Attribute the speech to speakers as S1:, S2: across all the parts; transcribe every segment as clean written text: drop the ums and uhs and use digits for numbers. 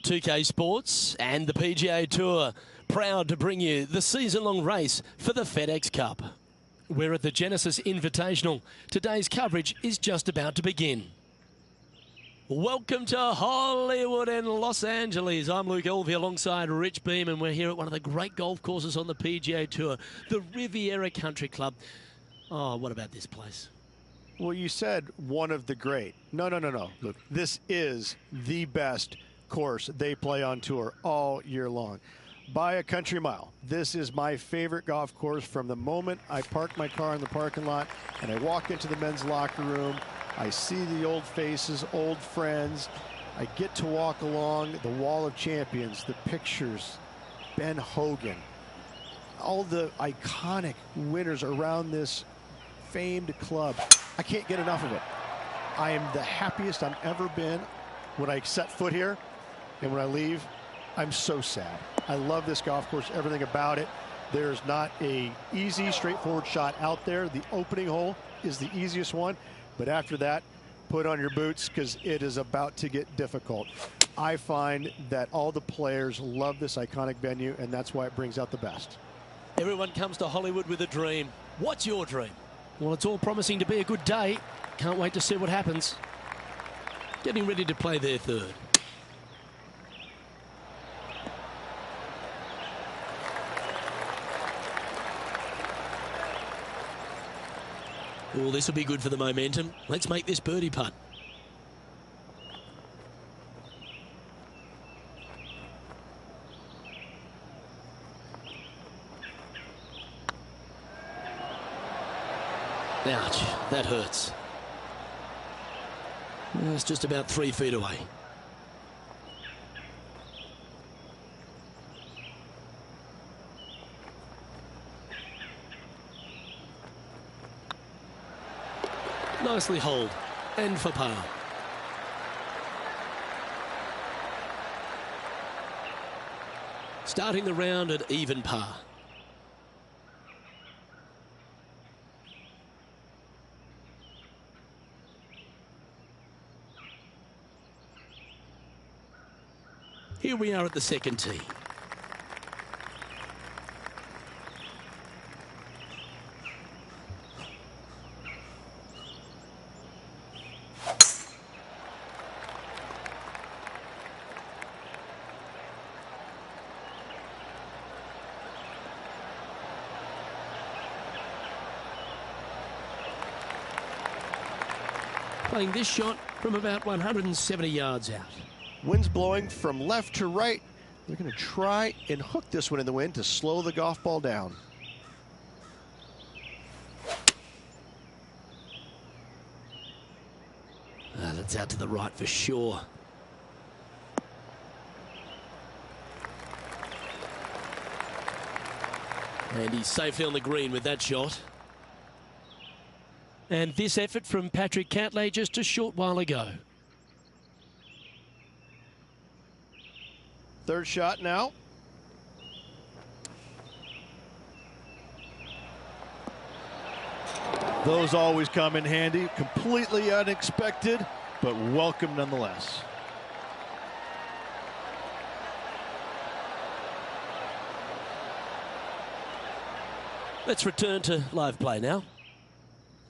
S1: 2K Sports and the PGA Tour proud to bring you the season-long race for the FedEx Cup. We're at the Genesis Invitational. Today's coverage is just about to begin. Welcome to Hollywood and Los Angeles. I'm Luke Elvey alongside Rich Beam, and we're here at one of the great golf courses on the PGA Tour, the Riviera Country Club. Oh, what about this place?
S2: Well, you said one of the great. No. Look, this is the best course they play on tour all year long. By a country mile. This is my favorite golf course from the moment I park my car in the parking lot and I walk into the men's locker room. I see the old faces, old friends. I get to walk along the Wall of Champions, the pictures, Ben Hogan, all the iconic winners around this famed club. I can't get enough of it. I am the happiest I've ever been when I set foot here, and when I leave, I'm so sad. I love this golf course, everything about it. There's not a easy, straightforward shot out there. The opening hole is the easiest one, but after that, put on your boots because it is about to get difficult. I find that all the players love this iconic venue, and that's why it brings out the best.
S1: Everyone comes to Hollywood with a dream. What's your dream? Well, it's all promising to be a good day. Can't wait to see what happens. Getting ready to play their third. Oh, this will be good for the momentum. Let's make this birdie putt. Ouch, that hurts. It's just about 3 feet away. Nicely holed, and for par. Starting the round at even par. Here we are at the second tee. Playing this shot from about 170 yards out.
S2: Wind's blowing from left to right. They're going to try and hook this one in the wind to slow the golf ball down.
S1: That's out to the right for sure. And he's safely on the green with that shot. And this effort from Patrick Cantlay just a short while ago.
S2: Third shot now. Those always come in handy. Completely unexpected, but welcome nonetheless.
S1: Let's return to live play now.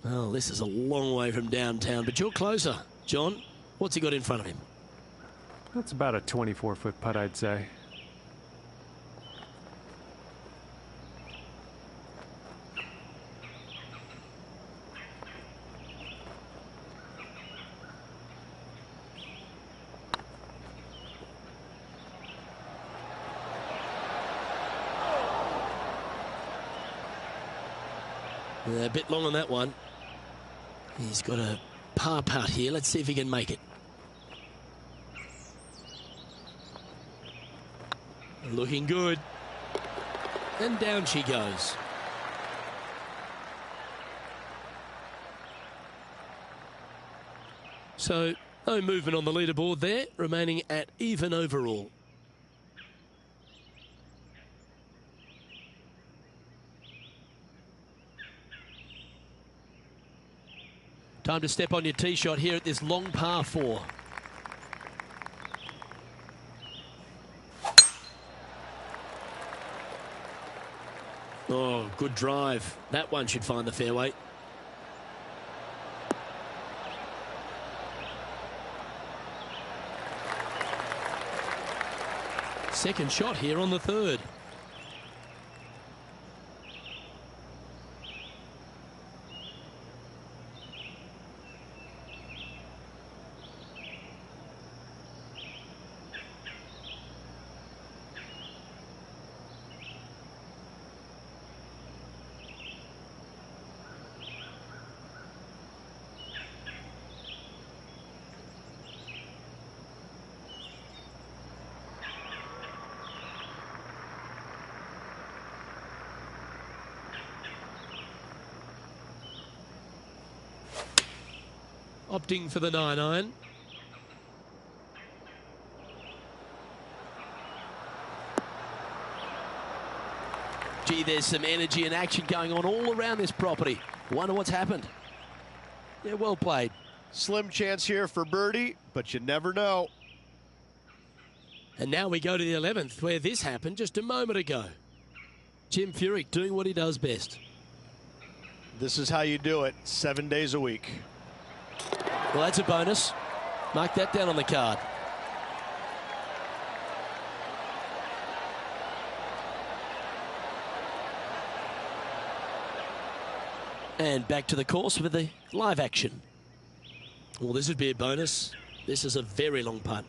S1: Well, this is a long way from downtown, but you're closer. John, what's he got in front of him?
S3: That's about a 24-foot putt, I'd say.
S1: A bit long on that one. He's got a par putt here. Let's see if he can make it. Looking good. And down she goes. So, no movement on the leaderboard there, remaining at even overall. Time to step on your tee shot here at this long par 4. Oh, good drive. That one should find the fairway. Second shot here on the 3rd. Opting for the 9-iron. Gee, there's some energy and action going on all around this property. Wonder what's happened. Yeah, well played.
S2: Slim chance here for birdie, but you never know.
S1: And now we go to the 11th, where this happened just a moment ago. Jim Furyk doing what he does best.
S2: This is how you do it 7 days a week.
S1: Well, that's a bonus. Mark that down on the card. And back to the course with the live action. Well, this would be a bonus. This is a very long putt.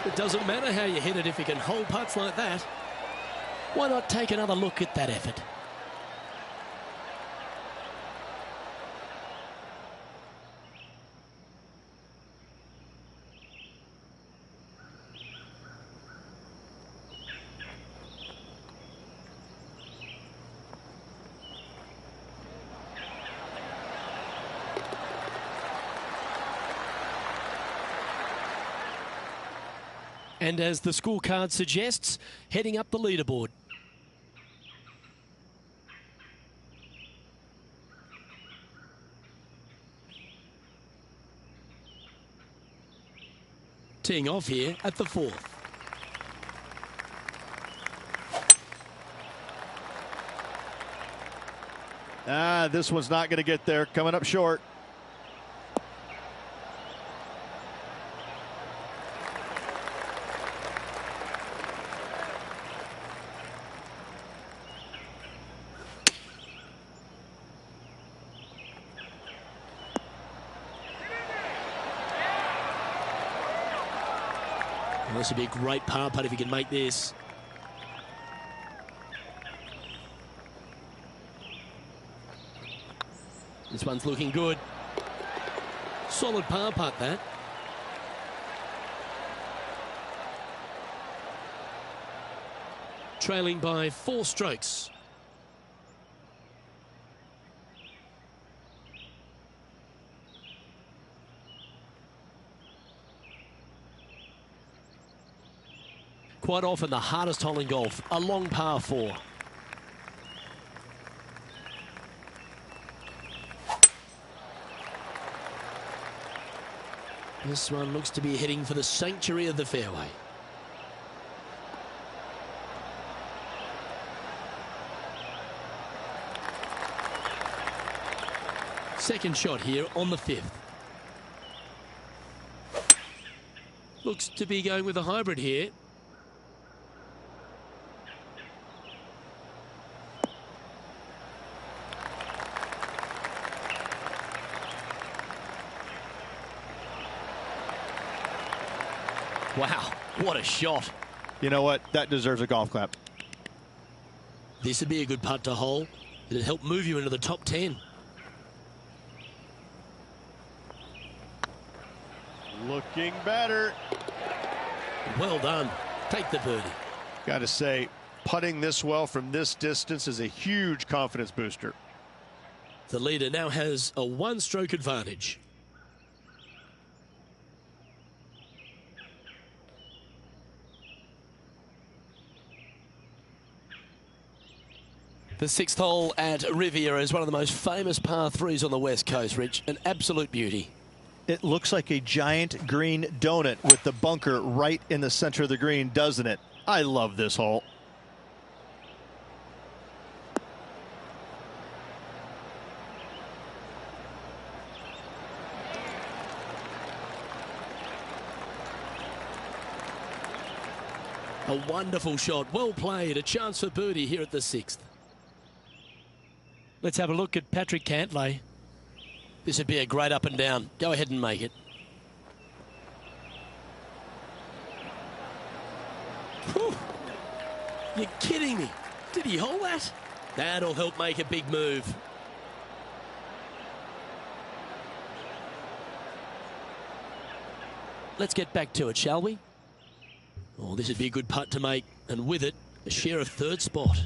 S1: It doesn't matter how you hit it if you can hold putts like that. Why not take another look at that effort? And as the scorecard suggests, heading up the leaderboard. Teeing off here at the 4th.
S2: This one's not going to get there. Coming up short.
S1: Well, this would be a great par putt if he can make this. This one's looking good. Solid par putt, that. Trailing by 4 strokes. Quite often the hardest hole in golf, a long par 4. This one looks to be heading for the sanctuary of the fairway. second shot here on the 5th. Looks to be going with a hybrid here. Wow, what a shot.
S2: You know what? That deserves a golf clap.
S1: This would be a good putt to hole. It'd help move you into the top 10.
S2: Looking better.
S1: Well done. Take the birdie.
S2: Got to say, putting this well from this distance is a huge confidence booster.
S1: The leader now has a one-stroke advantage. The 6th hole at Riviera is one of the most famous par 3s on the West Coast, Rich. An absolute beauty.
S2: It looks like a giant green donut with the bunker right in the center of the green, doesn't it? I love this hole.
S1: A wonderful shot. Well played. A chance for birdie here at the 6th. Let's have a look at Patrick Cantlay. This would be a great up and down. Go ahead and make it. Whew. You're kidding me. Did he hold that? That'll help make a big move. Let's get back to it, shall we? Oh, this would be a good putt to make, and with it, a share of 3rd spot.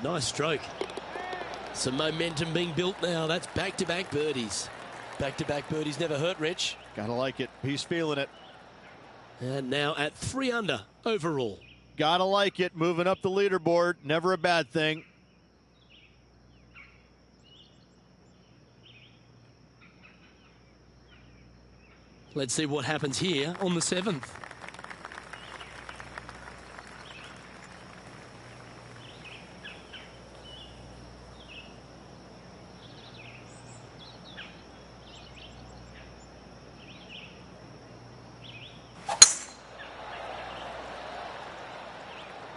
S1: Nice stroke. Some momentum being built now. That's back-to-back birdies. Back-to-back birdies never hurt, Rich.
S2: Gotta like it. He's feeling it.
S1: And now at 3 under overall.
S2: Gotta like it. Moving up the leaderboard. Never a bad thing.
S1: Let's see what happens here on the 7th.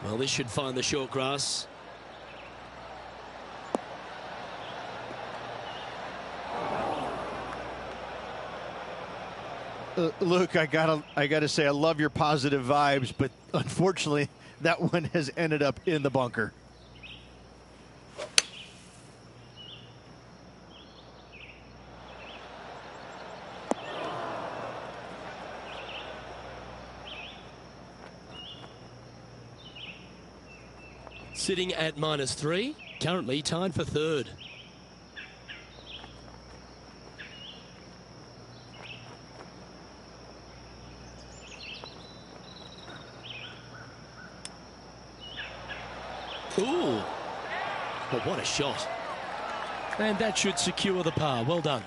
S1: Well, this should find the short grass.
S2: Luke, I gotta say, I love your positive vibes, but unfortunately, that one has ended up in the bunker.
S1: Sitting at -3, currently tied for 3rd. Ooh, but what a shot. And that should secure the par. Well done.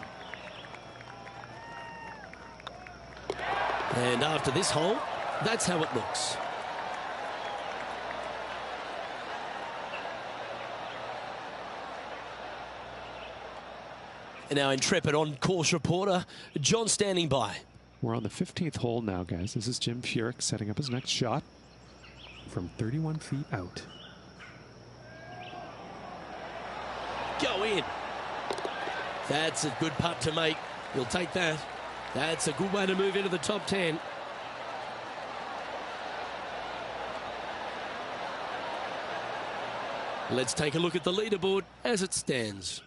S1: And after this hole, that's how it looks. And now intrepid on-course reporter John standing by.
S3: We're on the 15th hole now, guys. This is Jim Furyk setting up his next shot from 31 feet out.
S1: Go in. That's a good putt to make. He'll take that. That's a good way to move into the top 10. Let's take a look at the leaderboard as it stands.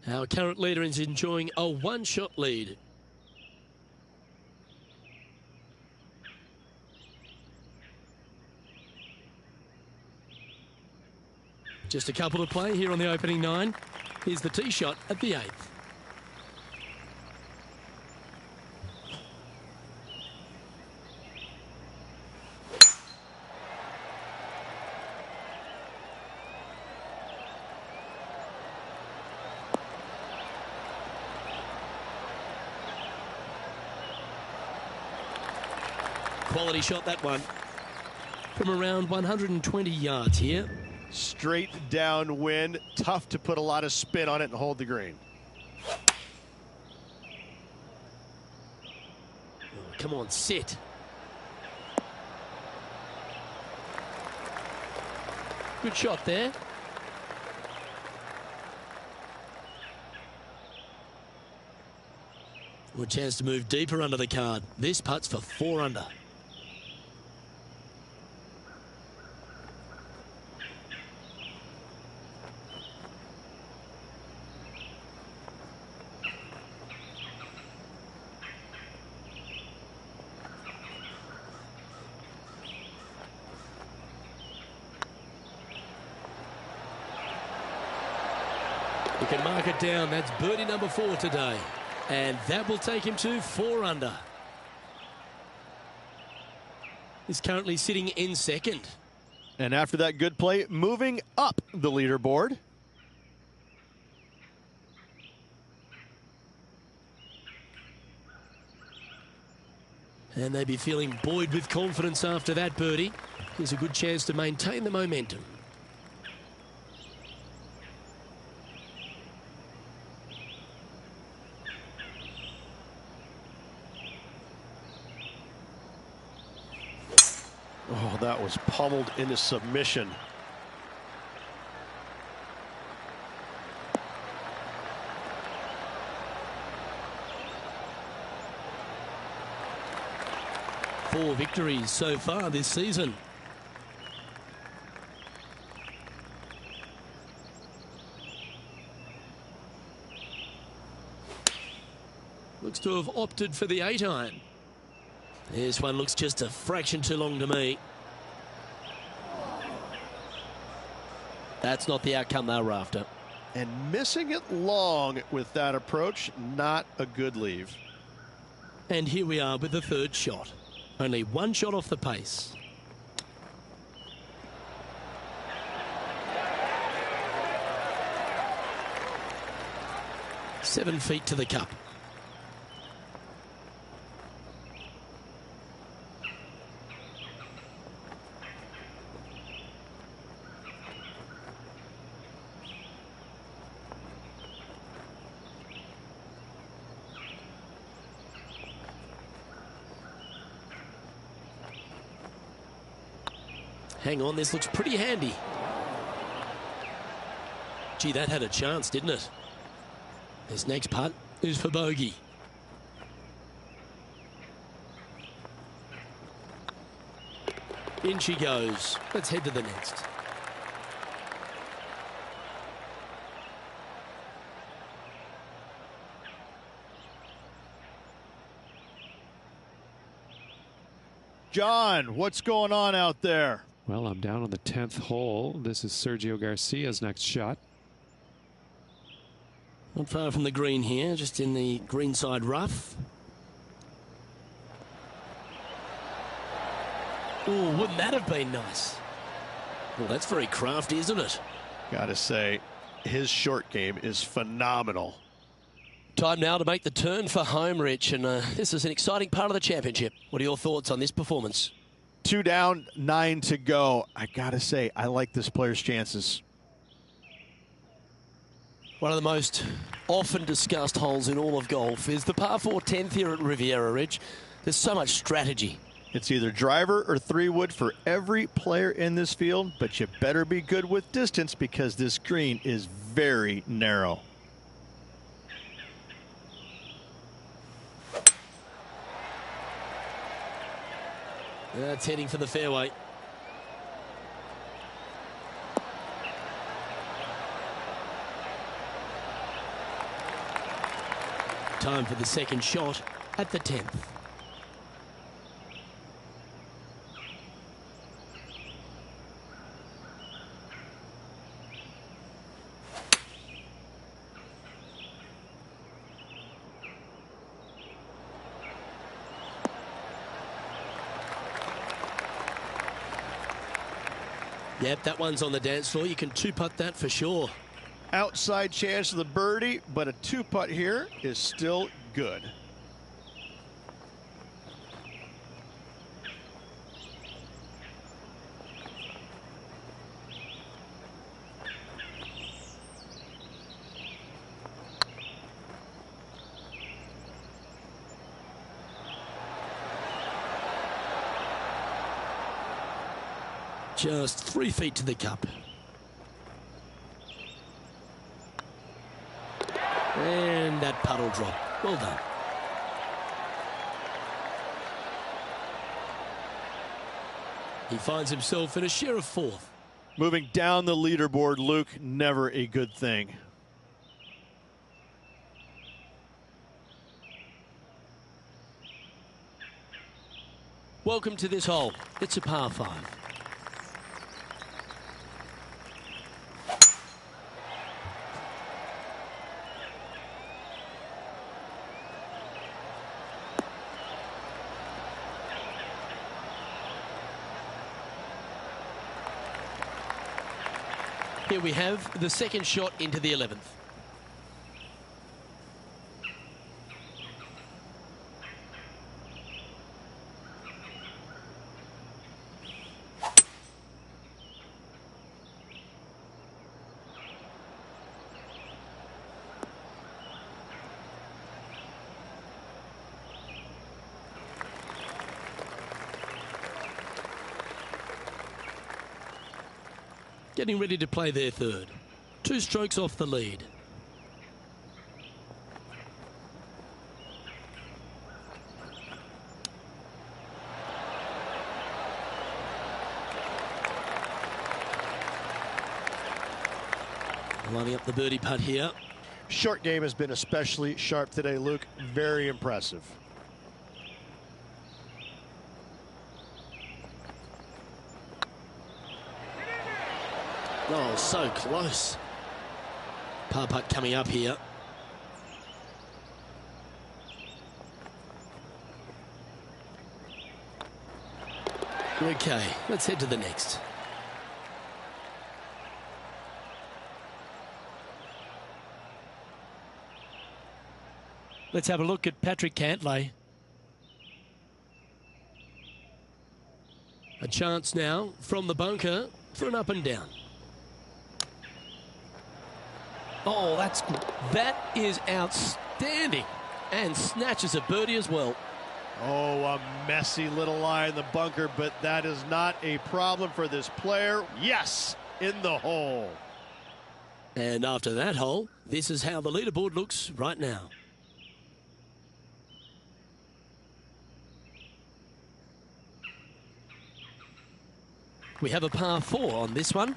S1: Our current leader is enjoying a one-shot lead. Just a couple to play here on the opening 9. Here's the tee shot at the 8th. quality shot, that one. From around 120 yards here.
S2: Straight downwind. Tough to put a lot of spin on it and hold the green.
S1: Oh, come on, sit. Good shot there. Good chance to move deeper under the card. This putt's for 4 under. He can mark it down. That's birdie number 4 today. And that will take him to 4 under. He's currently sitting in second.
S2: And after that good play, moving up the leaderboard.
S1: And they'd be feeling buoyed with confidence after that birdie. Here's a good chance to maintain the momentum.
S2: Oh, that was pummeled into submission.
S1: Four victories so far this season. Looks to have opted for the 8-iron. This one looks just a fraction too long to me. That's not the outcome they were after.
S2: And missing it long with that approach, not a good leave.
S1: And here we are with the third shot. Only one shot off the pace. Seven feet to the cup. Hang on, this looks pretty handy. Gee, that had a chance, didn't it? This next putt is for bogey. In she goes. Let's head to the next.
S2: John, what's going on out there?
S3: Well, I'm down on the 10th hole. This is Sergio Garcia's next shot.
S1: Not far from the green here, just in the greenside rough. Oh, wouldn't that have been nice? Well, that's very crafty, isn't it?
S2: Gotta say, his short game is phenomenal.
S1: Time now to make the turn for home, Rich, and this is an exciting part of the championship. What are your thoughts on this performance?
S2: 2 down, 9 to go. I gotta say, I like this player's chances.
S1: One of the most often discussed holes in all of golf is the par 4 10th here at Riviera, Rich. There's so much strategy.
S2: It's either driver or 3-wood for every player in this field, but you better be good with distance because this green is very narrow.
S1: That's heading for the fairway. Time for the second shot at the 10th. Yep, that one's on the dance floor. You can 2-putt that for sure.
S2: Outside chance of the birdie, but a 2-putt here is still good.
S1: Just 3 feet to the cup. And that puddle drop. Well done. He finds himself in a share of 4th.
S2: Moving down the leaderboard, Luke, never a good thing.
S1: Welcome to this hole. It's a par 5. Here we have the second shot into the 11th. Getting ready to play their third. 2 strokes off the lead. Lining up the birdie putt here.
S2: Short game has been especially sharp today, Luke. Very impressive.
S1: Oh, so close. Par putt coming up here. Okay, let's head to the next. Let's have a look at Patrick Cantlay. A chance now from the bunker for an up and down. Oh, that is outstanding. And snatches a birdie as well.
S2: Oh, a messy little lie in the bunker, but that is not a problem for this player. Yes, in the hole.
S1: And after that hole, this is how the leaderboard looks right now. We have a par 4 on this one.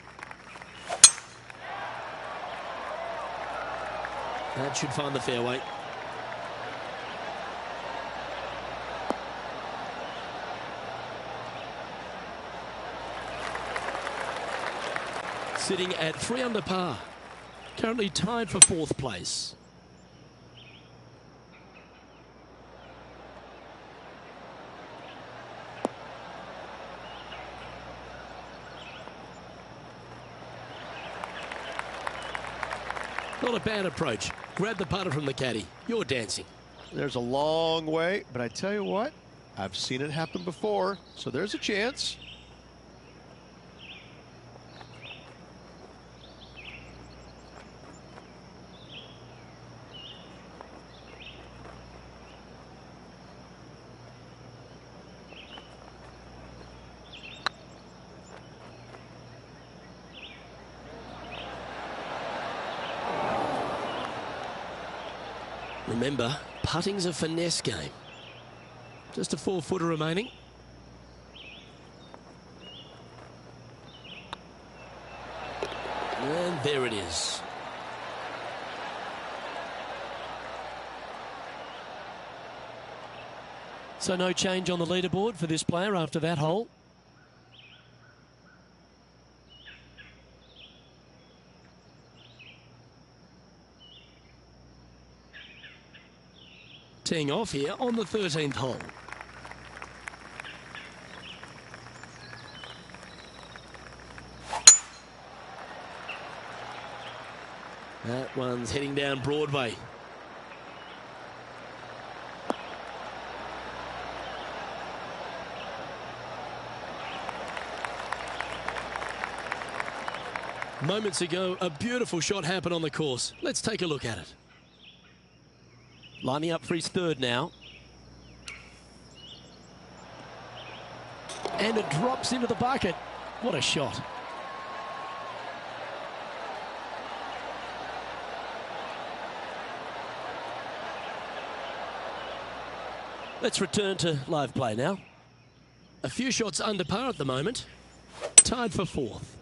S1: That should find the fairway. Sitting at 3 under par. Currently tied for 4th place. Not a bad approach. Grab the putter from the caddy. You're dancing.
S2: There's a long way, but I tell you what, I've seen it happen before, so there's a chance.
S1: Remember, putting's a finesse game. Just a 4-footer remaining. And there it is. So no change on the leaderboard for this player after that hole. Teeing off here on the 13th hole. That one's heading down Broadway. Moments ago, a beautiful shot happened on the course. Let's take a look at it. Lining up for his third now. And it drops into the bucket. What a shot. Let's return to live play now. A few shots under par at the moment. Tied for fourth.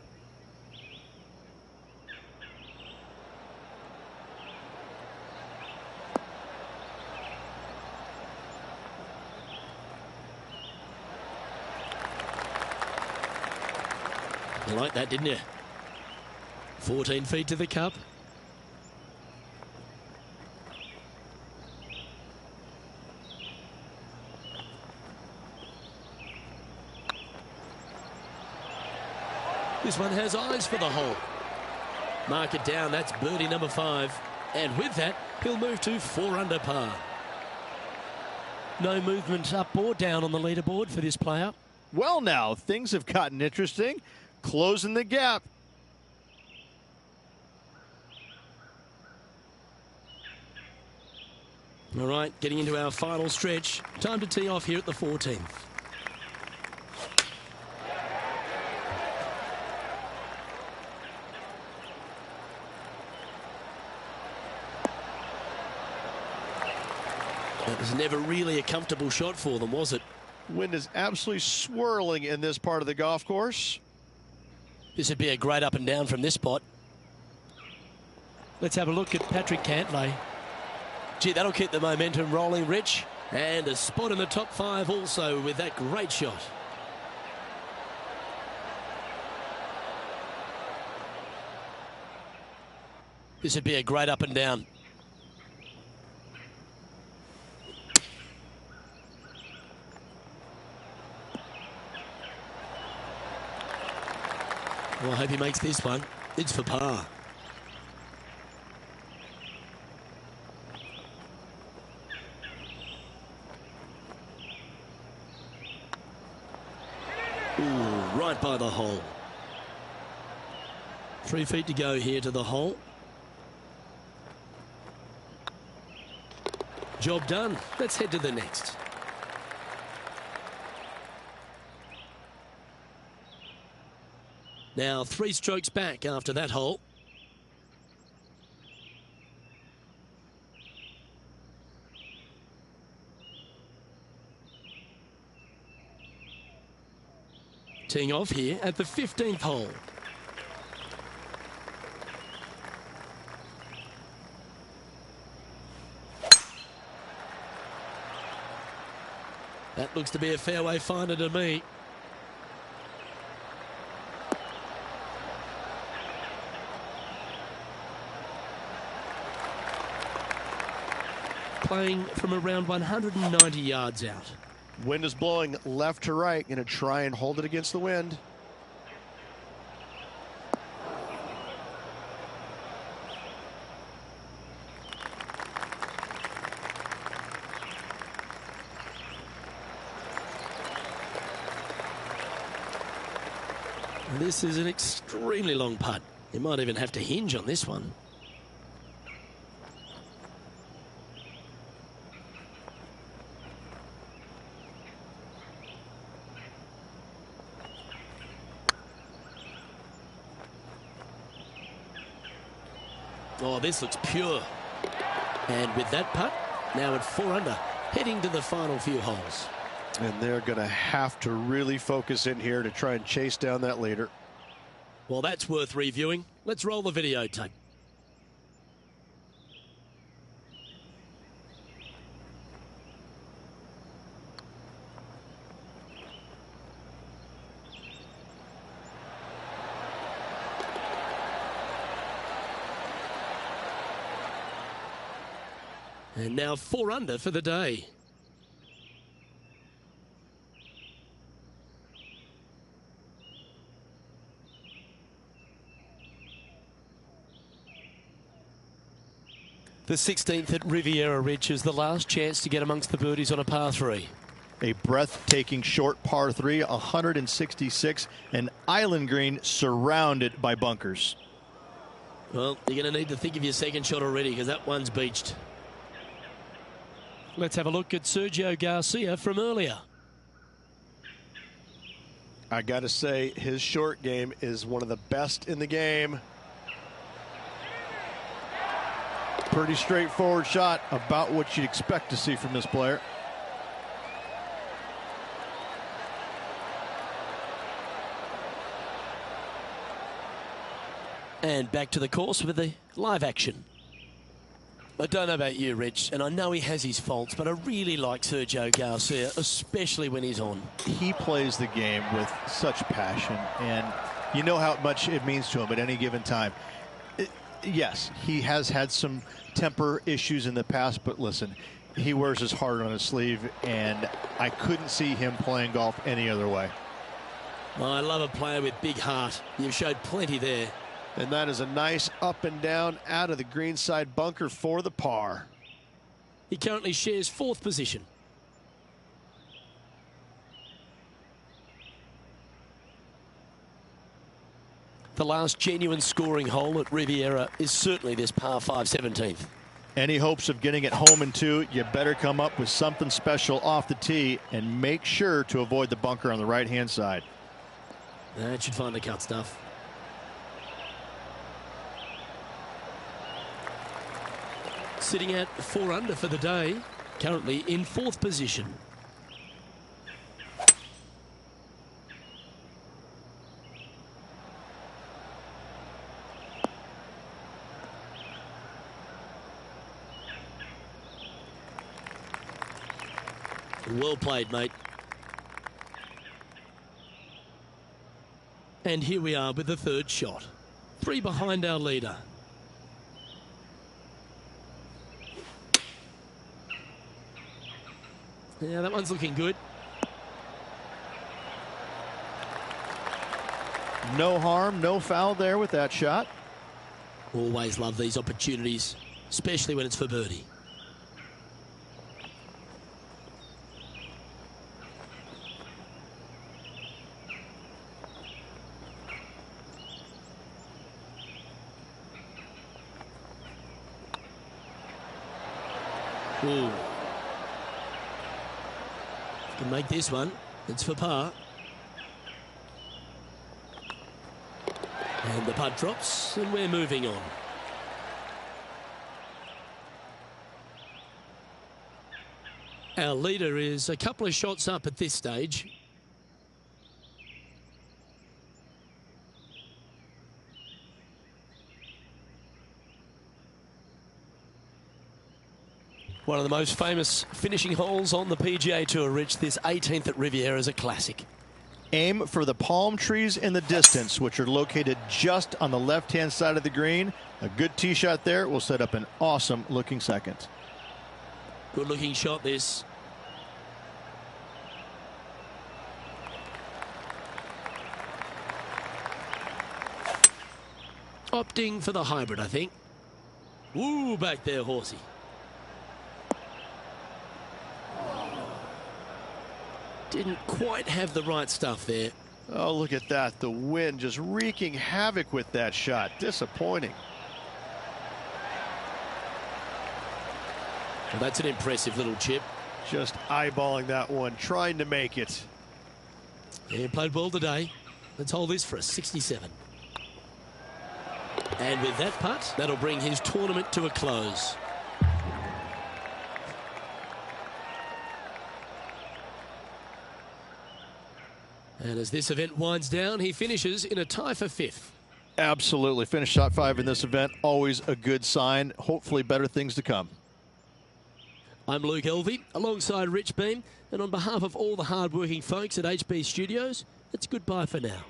S1: You liked that, didn't you? 14 feet to the cup. This one has eyes for the hole. Mark it down, that's birdie number 5. And with that, he'll move to 4 under par. No movement up or down on the leaderboard for this player.
S2: Well, now, things have gotten interesting. Closing the gap.
S1: All right, getting into our final stretch. Time to tee off here at the 14th. That was never really a comfortable shot for them, was it?
S2: Wind is absolutely swirling in this part of the golf course.
S1: This would be a great up and down from this spot. Let's have a look at Patrick Cantlay. Gee, that'll keep the momentum rolling, Rich. And a spot in the top 5 also with that great shot. This would be a great up and down. Well, I hope he makes this one. It's for par. Ooh, right by the hole. 3 feet to go here to the hole. Job done. Let's head to the next. Now 3 strokes back after that hole. Teeing off here at the 15th hole. That looks to be a fairway finder to me. Playing from around 190 yards out.
S2: Wind is blowing left to right. Going to try and hold it against the wind.
S1: This is an extremely long putt. You might even have to hinge on this one. Oh, this looks pure. And with that putt, now at 4 under, heading to the final few holes.
S2: And they're going to have to really focus in here to try and chase down that leader.
S1: Well, that's worth reviewing. Let's roll the videotape. And now 4 under for the day. The 16th at Riviera Ridge is the last chance to get amongst the birdies on a par 3.
S2: A breathtaking short par 3, 166, an island green surrounded by bunkers.
S1: Well, you're going to need to think of your second shot already because that one's beached. Let's have a look at Sergio Garcia from earlier.
S2: I got to say, his short game is one of the best in the game. Pretty straightforward shot, about what you'd expect to see from this player.
S1: And back to the course with the live action. I don't know about you, Rich, and I know he has his faults, but I really like Sergio Garcia, especially when he's on.
S4: He plays the game with such passion, and you know how much it means to him at any given time. Yes, he has had some temper issues in the past, but listen, he wears his heart on his sleeve, and I couldn't see him playing golf any other way.
S1: Well, I love a player with big heart. You've showed plenty there.
S2: And that is a nice up and down out of the greenside bunker for the par.
S1: He currently shares 4th position. The last genuine scoring hole at Riviera is certainly this par 5 17th.
S4: Any hopes of getting it home in 2, you better come up with something special off the tee and make sure to avoid the bunker on the right-hand side.
S1: That should find the cut stuff. Sitting at 4 under for the day, currently in 4th position. Well played, mate. And here we are with the 3rd shot. 3 behind our leader. Yeah, that one's looking good.
S4: No harm, no foul there with that shot.
S1: Always love these opportunities, especially when it's for birdie. Ooh. Can make this one. It's for par. And the putt drops, and we're moving on. Our leader is a couple of shots up at this stage. One of the most famous finishing holes on the PGA Tour, Rich. This 18th at Riviera is a classic.
S4: Aim for the palm trees in the distance, which are located just on the left-hand side of the green. A good tee shot there will set up an awesome-looking second.
S1: Good-looking shot, this. Opting for the hybrid, I think. Ooh, back there, horsey. Didn't quite have the right stuff there.
S2: Oh, look at that. The wind just wreaking havoc with that shot. Disappointing.
S1: Well, that's an impressive little chip.
S2: Just eyeballing that one, trying to make it.
S1: Yeah, played well today. Let's hold this for a 67. And with that putt, that'll bring his tournament to a close. And as this event winds down, he finishes in a tie for 5th.
S4: Absolutely. Finish shot 5 in this event. Always a good sign. Hopefully better things to come.
S1: I'm Luke Elvey, alongside Rich Beam. And on behalf of all the hard-working folks at HB Studios, it's goodbye for now.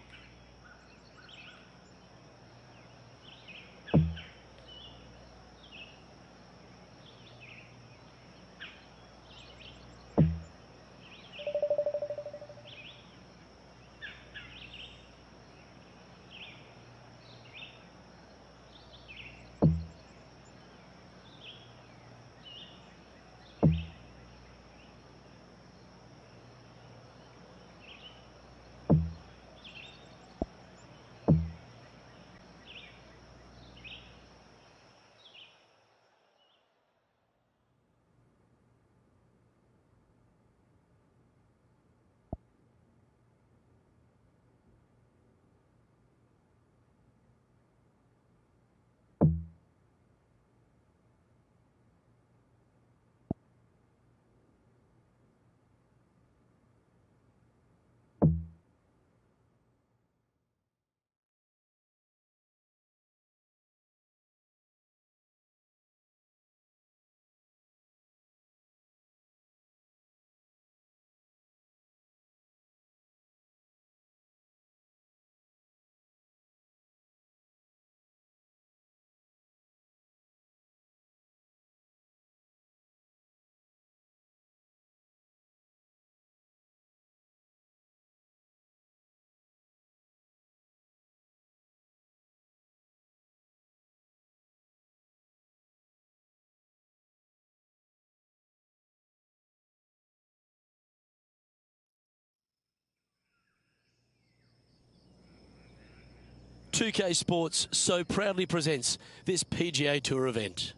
S1: 2K Sports so proudly presents this PGA Tour event.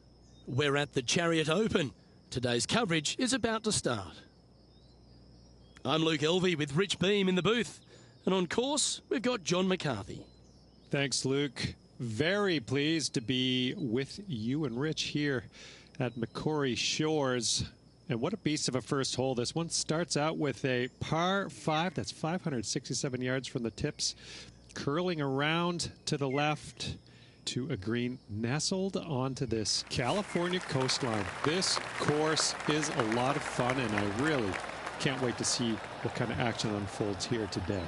S1: We're at the Chariot Open. Today's coverage is about to start. I'm Luke Elvey with Rich Beam in the booth. And on course, we've got John McCarthy.
S3: Thanks, Luke. Very pleased to be with you and Rich here at Macquarie Shores. And what a beast of a first hole. This one starts out with a par 5. That's 567 yards from the tips. Curling around to the left to a green nestled onto this California coastline. This course is a lot of fun, and I really can't wait to see what kind of action unfolds here today.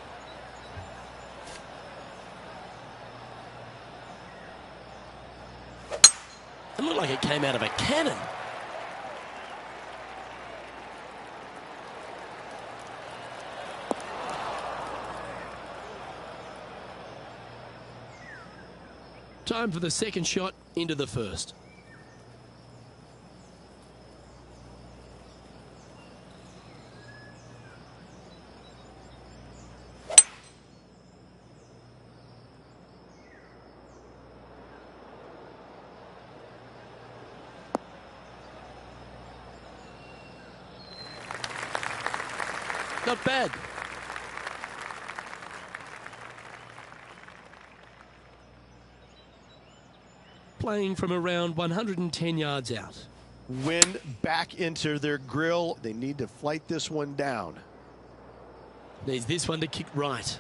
S1: It looked like it came out of a cannon. Time for the second shot into the first. Not bad. Playing from around 110 yards out.
S2: Wind back into their grill. They need to flight this one down.
S1: Needs this one to kick right.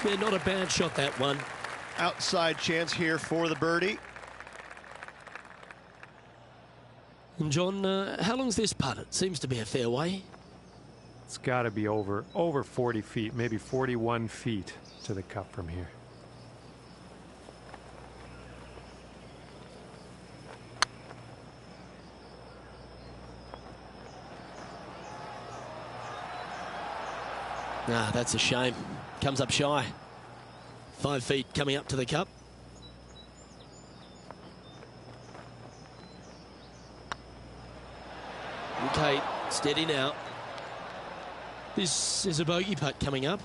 S1: Yeah, not a bad shot, that one.
S2: Outside chance here for the birdie.
S1: And John, how long's this putt? It seems to be a fair way.
S3: It's got to be over 40 feet, maybe 41 feet to the cup from here.
S1: Ah, that's a shame. Comes up shy. 5 feet coming up to the cup. Okay, steady now. This is a bogey putt coming up.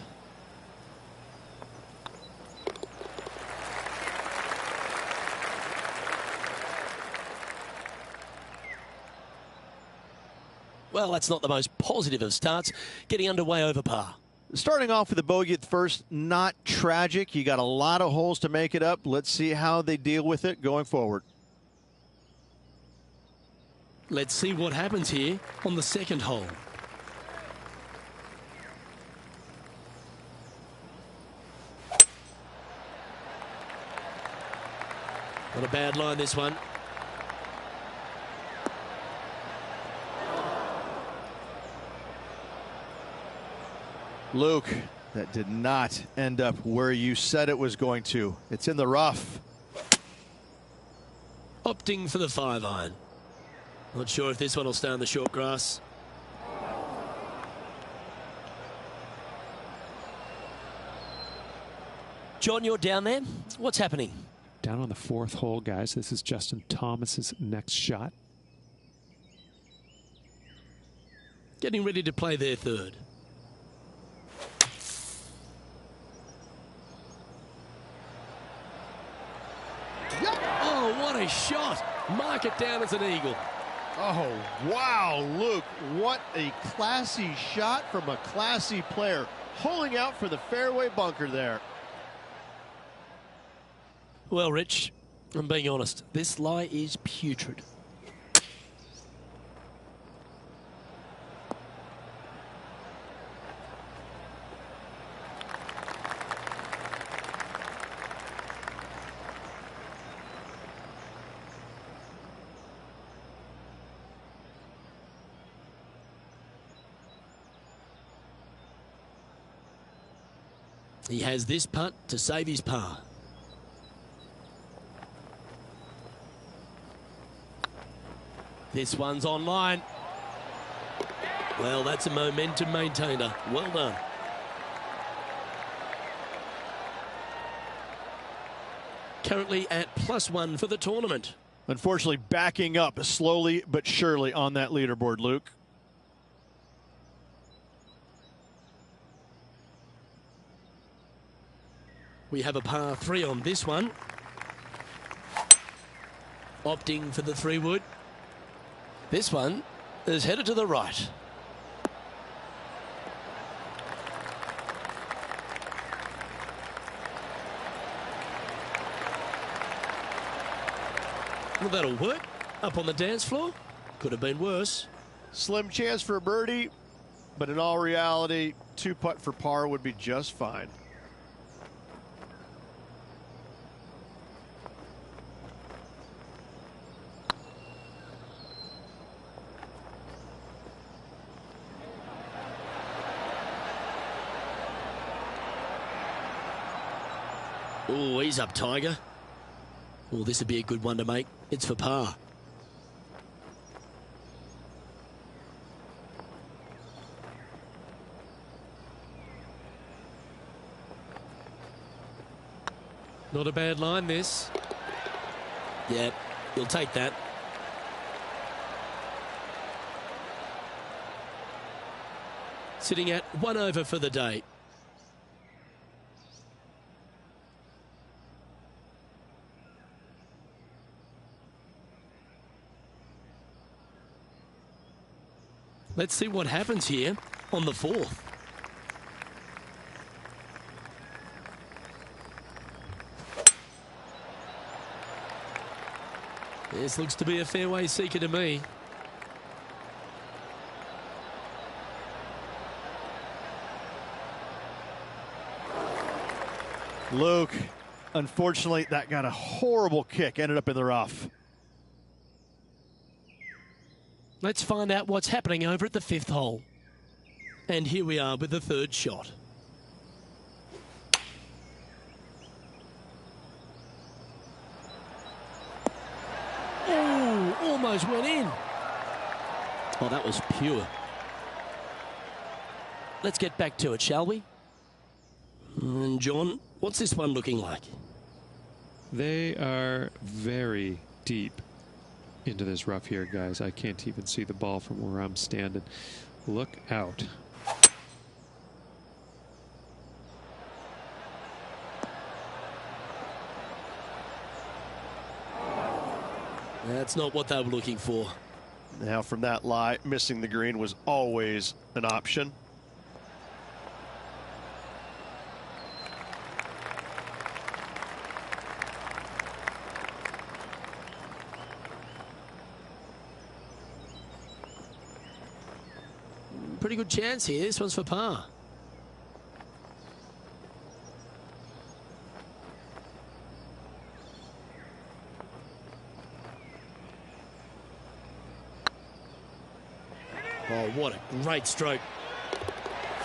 S1: Well, that's not the most positive of starts. Getting underway over par.
S4: Starting off with a bogey at first, not tragic. You got a lot of holes to make it up. Let's see how they deal with it going forward.
S1: Let's see what happens here on the second hole. Not a bad line, this one.
S4: Luke, that did not end up where you said it was going to. It's in the rough.
S1: Opting for the 5-iron. Not sure if this one will stay on the short grass. John, you're down there. What's happening?
S3: Down on the fourth hole, guys. This is Justin Thomas's next shot.
S1: Getting ready to play their third. Oh, what a shot. Mark it down as an eagle.
S2: Oh, wow, Luke, what a classy shot from a classy player. Holding out for the fairway bunker there.
S1: Well, Rich, I'm being honest. This lie is putrid. He has this putt to save his par. This one's online. Well, that's a momentum maintainer. Well done. Currently at +1 for the tournament.
S2: Unfortunately, backing up slowly but surely on that leaderboard, Luke.
S1: We have a par 3 on this one. Opting for the 3-wood. This one is headed to the right. Well, that'll work. Up on the dance floor. Could have been worse.
S2: Slim chance for a birdie, but in all reality, 2-putt for par would be just fine.
S1: Oh, he's up, Tiger. Oh, this would be a good one to make. It's for par. Not a bad line, this. Yeah, you'll take that. Sitting at 1 over for the day. Let's see what happens here on the 4th. This looks to be a fairway seeker to me.
S2: Luke, unfortunately, that got a horrible kick. Ended up in the rough.
S1: Let's find out what's happening over at the 5th hole. And here we are with the 3rd shot. Oh, almost went in. Oh, that was pure. Let's get back to it, shall we? And John, what's this one looking like?
S3: They are very deep into this rough here, guys. I can't even see the ball from where I'm standing. Look out.
S1: That's not what they were looking for.
S2: Now, from that lie, missing the green was always an option.
S1: Pretty good chance here. This one's for par. Oh, what a great stroke.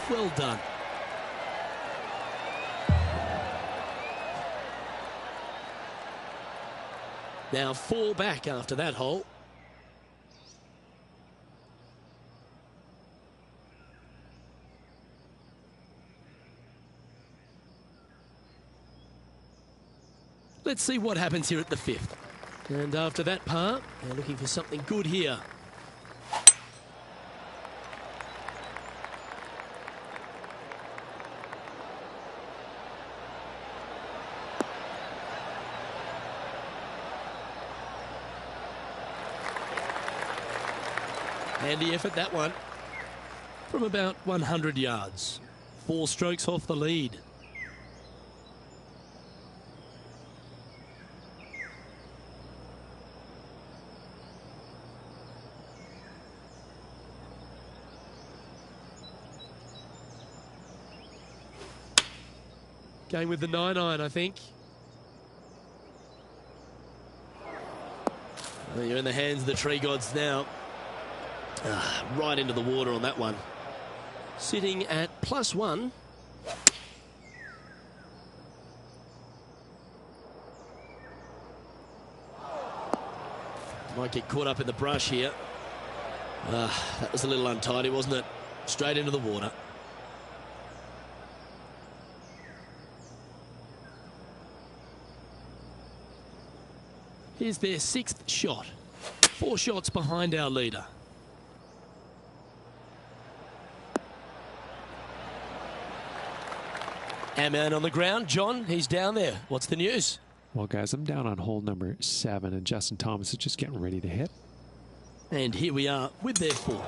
S1: Well done. Now 4 back after that hole. Let's see what happens here at the 5th. And after that par, they're looking for something good here. Handy effort, that one. From about 100 yards. 4 strokes off the lead. Going with the 9-iron, I think. Well, you're in the hands of the tree gods now. Right into the water on that one. Sitting at +1. Might get caught up in the brush here. That was a little untidy, wasn't it? Straight into the water. Here's their 6th shot. 4 shots behind our leader. Our man on the ground, John, he's down there. What's the news?
S3: Well, guys, I'm down on hole number 7, and Justin Thomas is just getting ready to hit.
S1: And here we are with their 4th.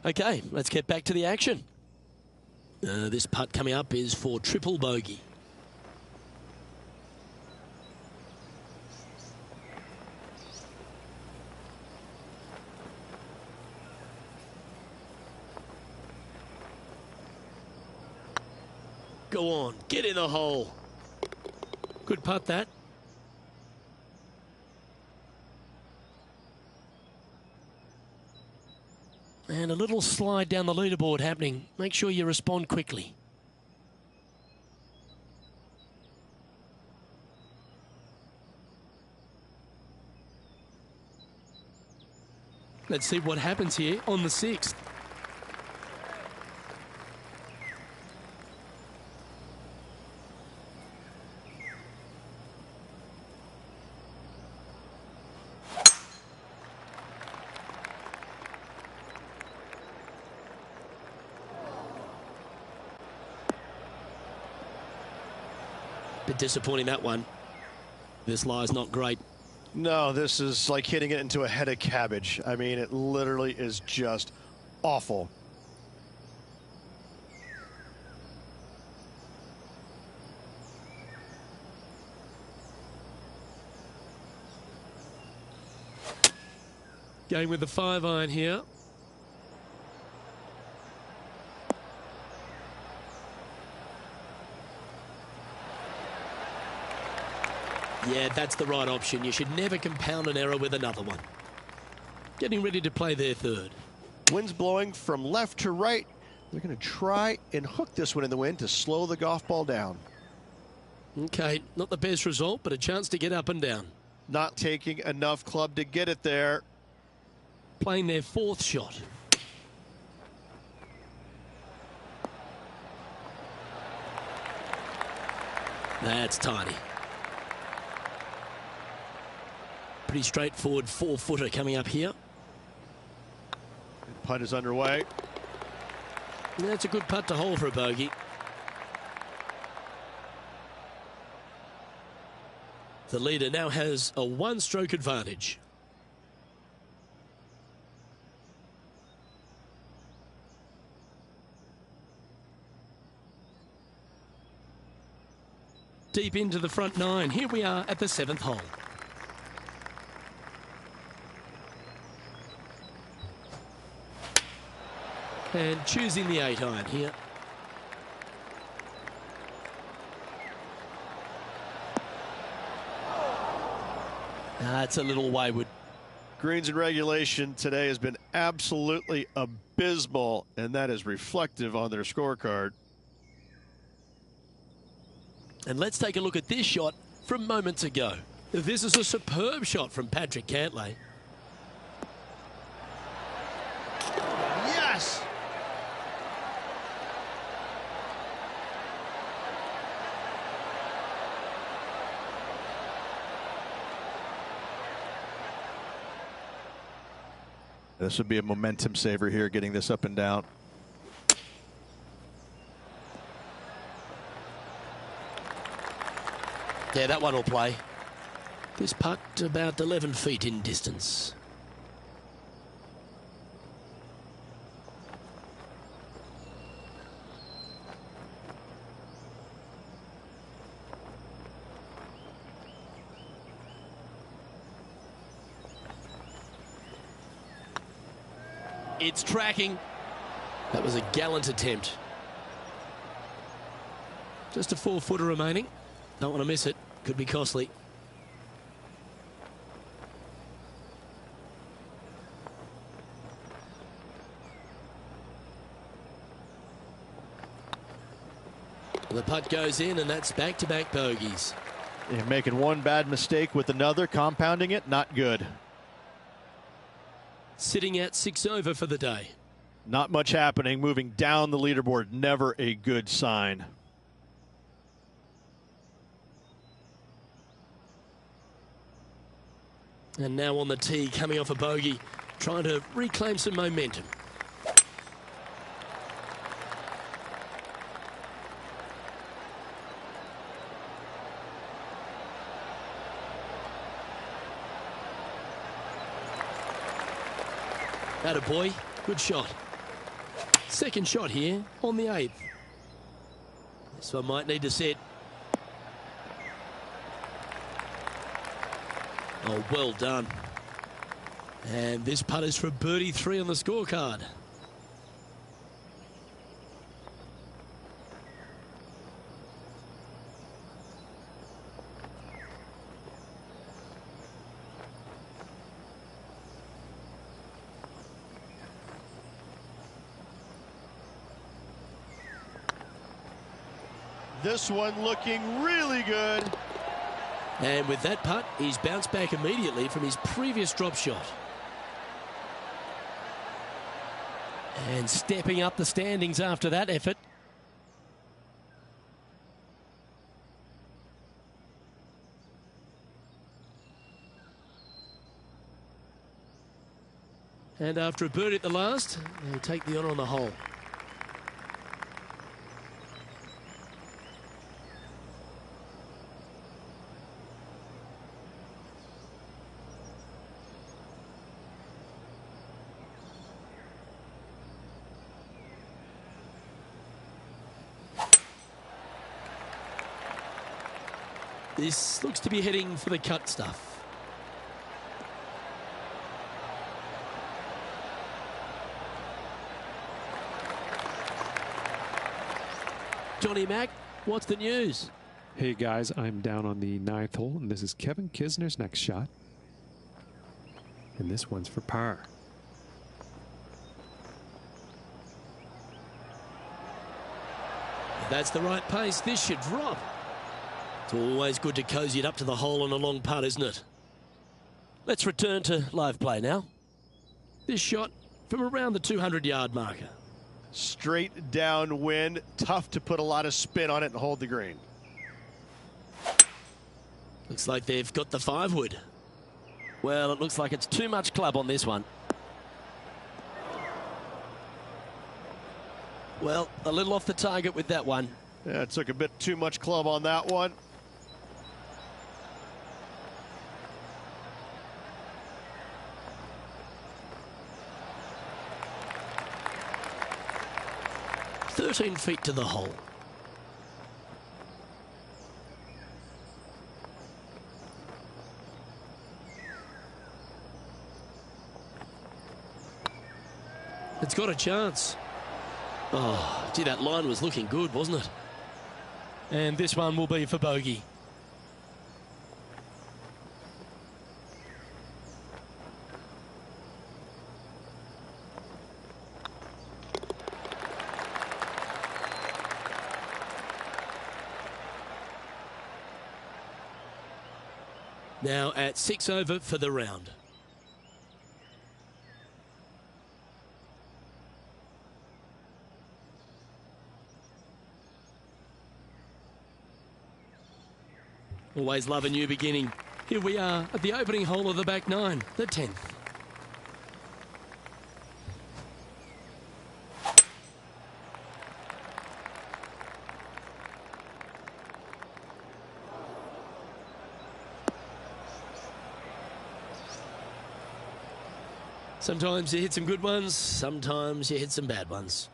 S1: Okay, let's get back to the action. This putt coming up is for triple bogey. Go on, get in the hole. Good putt, that. And a little slide down the leaderboard happening. Make sure you respond quickly. Let's see what happens here on the 6th. Bit disappointing, that one. This lie's not great.
S2: No, this is like hitting it into a head of cabbage. I mean, it literally is just awful.
S1: Going with the 5-iron here. Yeah, that's the right option. You should never compound an error with another one. Getting ready to play their 3rd.
S2: Wind's blowing from left to right. They're going to try and hook this one in the wind to slow the golf ball down.
S1: Okay, not the best result, but a chance to get up and down.
S2: Not taking enough club to get it there.
S1: Playing their 4th shot. That's tiny. Pretty straightforward 4-footer coming up here.
S2: Putt is underway.
S1: That's a good putt to hold for a bogey. The leader now has a 1-stroke advantage. Deep into the front 9. Here we are at the 7th hole. And choosing the 8-iron here. That's a little wayward.
S2: Greens and regulation today has been absolutely abysmal, and that is reflective on their scorecard.
S1: And let's take a look at this shot from moments ago. This is a superb shot from Patrick Cantlay.
S2: Yes!
S4: This would be a momentum saver here, getting this up and down.
S1: Yeah, that one will play. This putt about 11 feet in distance. It's tracking. That was a gallant attempt. Just a 4-footer remaining. Don't want to miss it. Could be costly. The putt goes in, and that's back-to-back bogeys.
S4: You're making one bad mistake with another, compounding it, not good.
S1: Sitting at 6 over for the day.
S4: Not much happening, moving down the leaderboard, never a good sign.
S1: And now on the tee, coming off a bogey, trying to reclaim some momentum. Attaboy, good shot. Second shot here on the 8th. This one might need to set. Oh, well done. And this putt is for birdie 3 on the scorecard.
S2: This one looking really good.
S1: And with that putt, he's bounced back immediately from his previous drop shot. And stepping up the standings after that effort. And after a birdie at the last, they'll take the honour on the hole. This looks to be heading for the cut stuff. Johnny Mack, what's the news?
S3: Hey guys, I'm down on the 9th hole, and this is Kevin Kisner's next shot. And this one's for par.
S1: If that's the right pace, this should drop. It's always good to cozy it up to the hole on a long putt, isn't it? Let's return to live play now. This shot from around the 200-yard marker.
S2: Straight downwind, tough to put a lot of spin on it and hold the green.
S1: Looks like they've got the 5-wood. Well, it looks like it's too much club on this one. Well, a little off the target with that one.
S2: Yeah, it took a bit too much club on that one.
S1: "13 feet to the hole." It's got a chance. Oh, gee, that line was looking good, wasn't it? And this one will be for bogey. Now at 6 over for the round. Always love a new beginning. Here we are at the opening hole of the back 9, the 10th. Sometimes you hit some good ones, sometimes you hit some bad ones.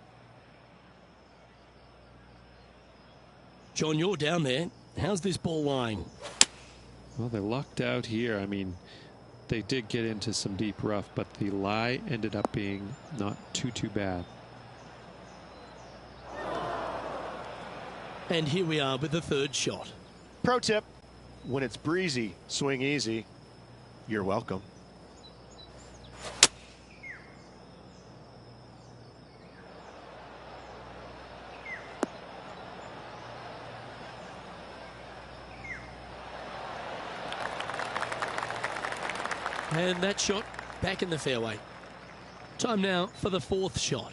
S1: John, you're down there. How's this ball lying?
S3: Well, they're locked out here. I mean, they did get into some deep rough, but the lie ended up being not too bad.
S1: And here we are with the 3rd shot.
S2: Pro tip, when it's breezy, swing easy. You're welcome.
S1: And that shot back in the fairway. Time now for the 4th shot.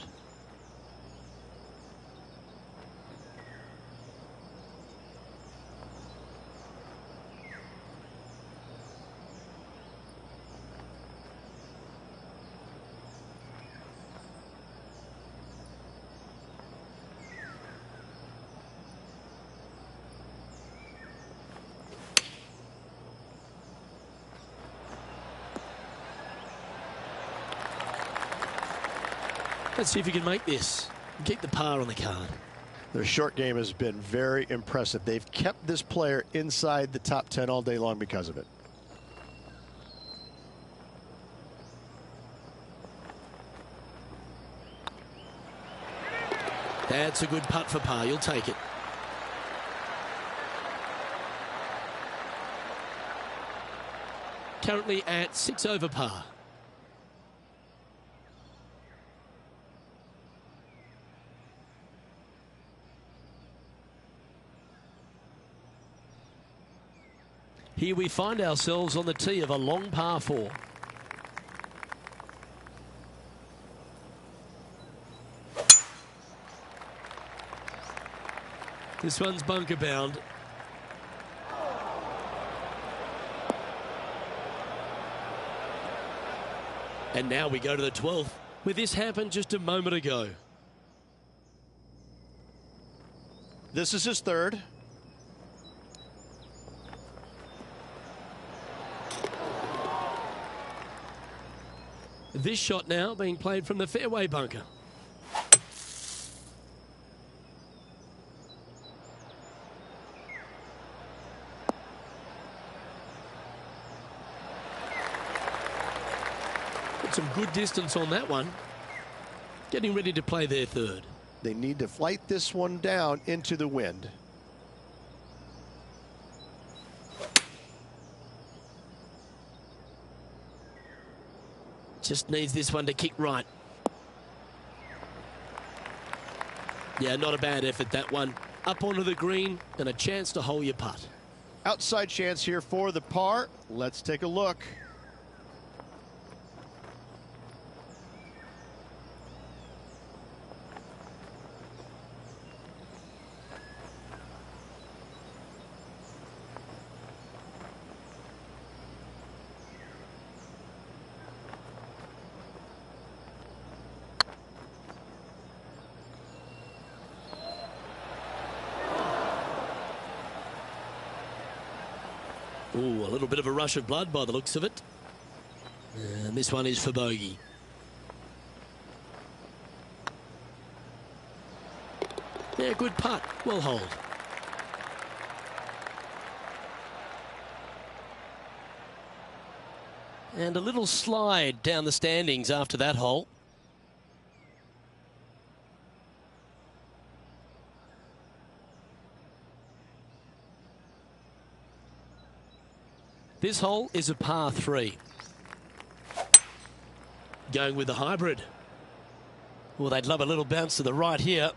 S1: Let's see if you can make this and keep the par on the card.
S2: Their short game has been very impressive. They've kept this player inside the top 10 all day long because of it.
S1: That's a good putt for par. You'll take it. Currently at 6 over par. Here we find ourselves on the tee of a long par 4. This one's bunker bound. And now we go to the 12th, where this happened just a moment ago.
S2: This is his third.
S1: This shot now being played from the fairway bunker. Got some good distance on that one. Getting ready to play their third.
S2: They need to flight this one down into the wind.
S1: Just needs this one to kick right. Yeah, not a bad effort, that one. Up onto the green and a chance to hole your putt.
S2: Outside chance here for the par. Let's take a look.
S1: Ooh, a little bit of a rush of blood by the looks of it. And this one is for bogey. Yeah, good putt. Well holed. And a little slide down the standings after that hole. This hole is a par 3. Going with the hybrid. Well, they'd love a little bounce to the right here.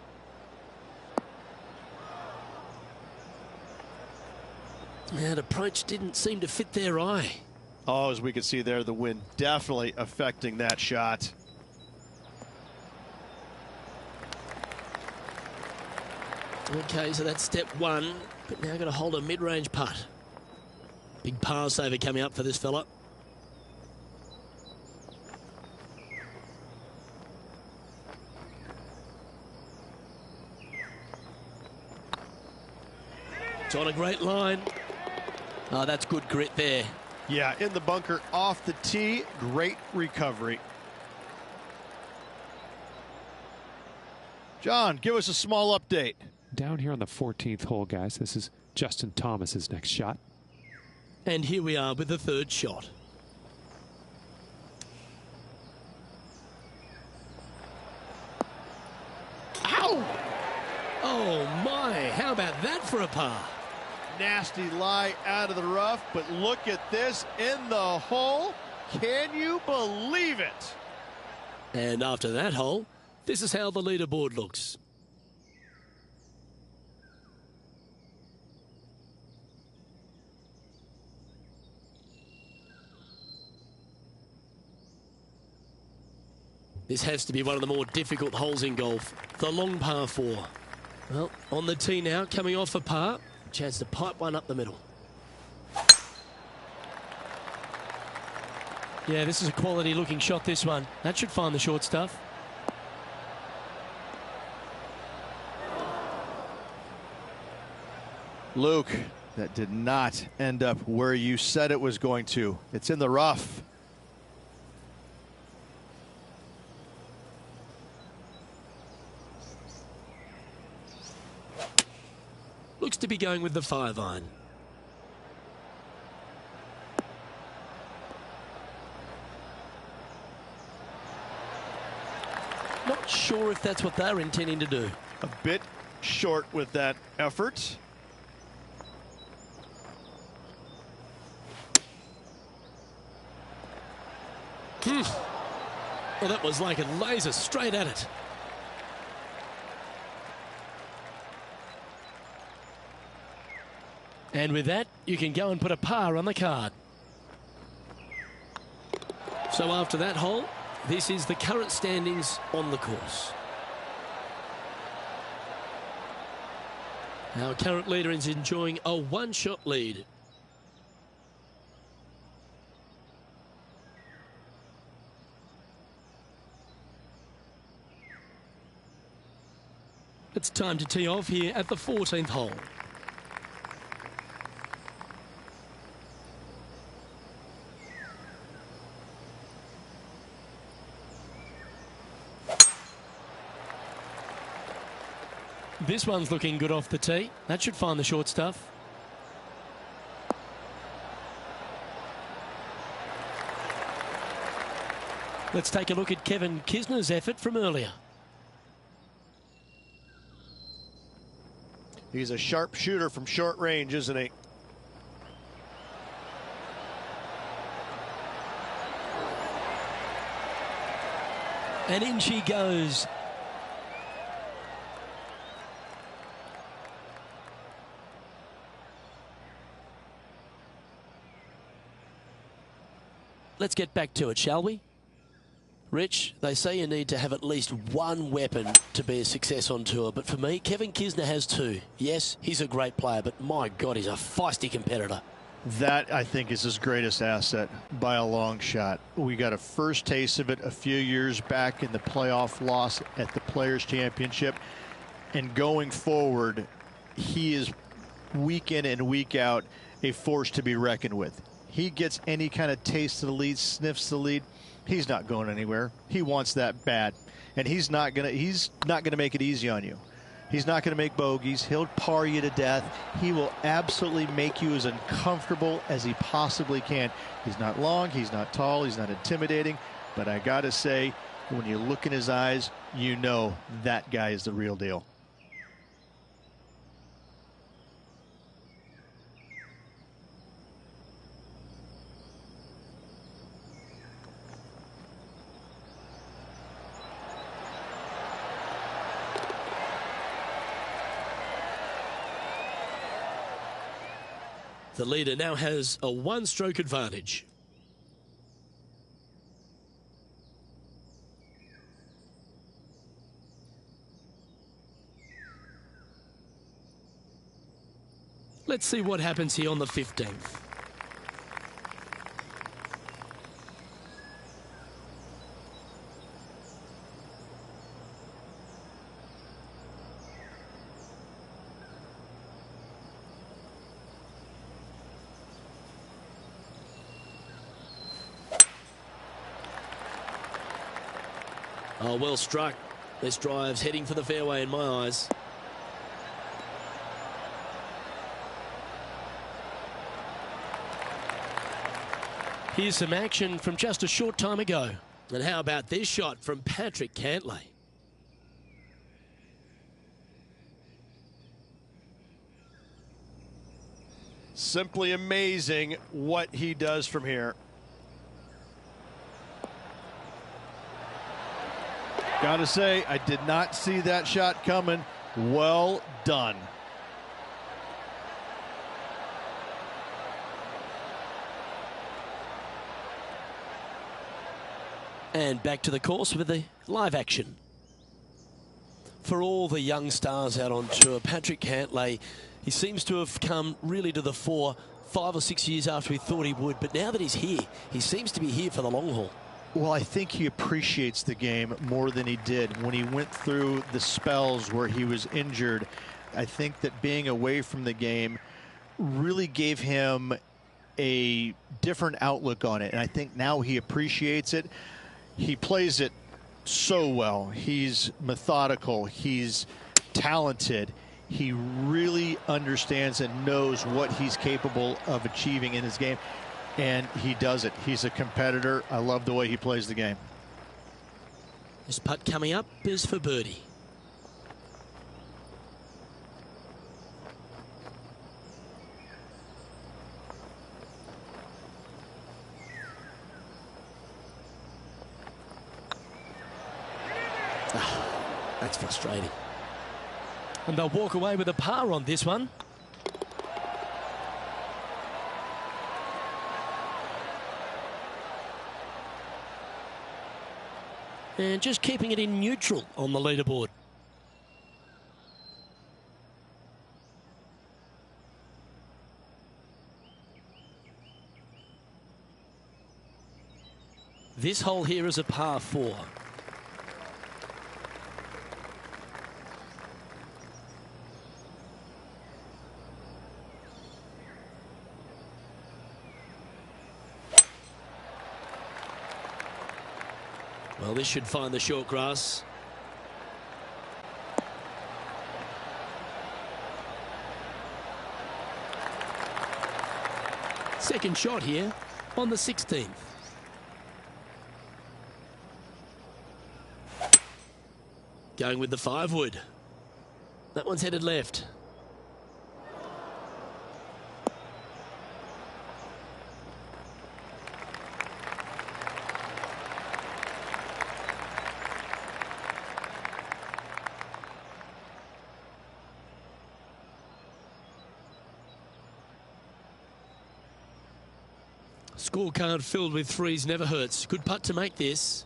S1: And approach didn't seem to fit their eye.
S2: Oh, as we can see there, the wind definitely affecting that shot.
S1: Okay, so that's step 1, but now got to hold a mid-range putt. Big par saver coming up for this fella. It's on a great line. Oh, that's good grit there.
S2: Yeah, in the bunker off the tee. Great recovery. John, give us a small update.
S3: Down here on the 14th hole, guys. This is Justin Thomas's next shot.
S1: And here we are with the third shot. Ow! Oh my, how about that for a par?
S2: Nasty lie out of the rough, but look at this in the hole. Can you believe it?
S1: And after that hole, this is how the leaderboard looks. This has to be one of the more difficult holes in golf. The long par 4. Well, on the tee now, coming off a par. Chance to pipe one up the middle. Yeah, this is a quality looking shot, this one. That should find the short stuff.
S2: Luke, that did not end up where you said it was going to. It's in the rough.
S1: looks to be going with the 5-iron. Not sure if that's what they're intending to do.
S2: A bit short with that effort.
S1: Well, that was like a laser straight at it. And with that, you can go and put a par on the card. So after that hole, this is the current standings on the course. Our current leader is enjoying a one-shot lead. It's time to tee off here at the 14th hole. This one's looking good off the tee. That should find the short stuff. Let's take a look at Kevin Kisner's effort from earlier.
S2: He's a sharp shooter from short range, isn't he?
S1: And in she goes. Let's get back to it, shall we? Rich, they say you need to have at least one weapon to be a success on tour, but for me, Kevin Kisner has two. Yes, he's a great player, but my God, he's a feisty competitor.
S4: That, I think, is his greatest asset by a long shot. We got a first taste of it a few years back in the playoff loss at the Players' Championship. And going forward, he is week in and week out a force to be reckoned with. He gets any kind of taste of the lead, sniffs the lead, he's not going anywhere. He wants that bad. And he's not gonna make it easy on you. He's not going to make bogeys. He'll par you to death. He will absolutely make you as uncomfortable as he possibly can. He's not long, he's not tall, he's not intimidating. But I got to say, when you look in his eyes, you know that guy is the real deal.
S1: The leader now has a one-stroke advantage. Let's see what happens here on the 15th. Oh, well struck. This drive's heading for the fairway in my eyes. Here's some action from just a short time ago. And how about this shot from Patrick Cantlay?
S2: Simply amazing what he does from here. Gotta say, I did not see that shot coming. Well done.
S1: And back to the course with the live action. For all the young stars out on tour, Patrick Cantlay, he seems to have come really to the fore 5 or 6 years after we thought he would. But now that he's here, he seems to be here for the long haul.
S4: Well, I think he appreciates the game more than he did when he went through the spells where he was injured. I think that being away from the game really gave him a different outlook on it. And I think now he appreciates it. He plays it so well. He's methodical. He's talented. He really understands and knows what he's capable of achieving in his game, and he does it. He's a competitor. I love the way he plays the game.
S1: This putt coming up is for birdie. That's frustrating. And they'll walk away with a par on this one. And just keeping it in neutral on the leaderboard. This hole here is a par 4. Well, this should find the short grass. Second shot here on the 16th. Going with the 5-wood. That one's headed left. Scorecard filled with threes never hurts. Good putt to make this.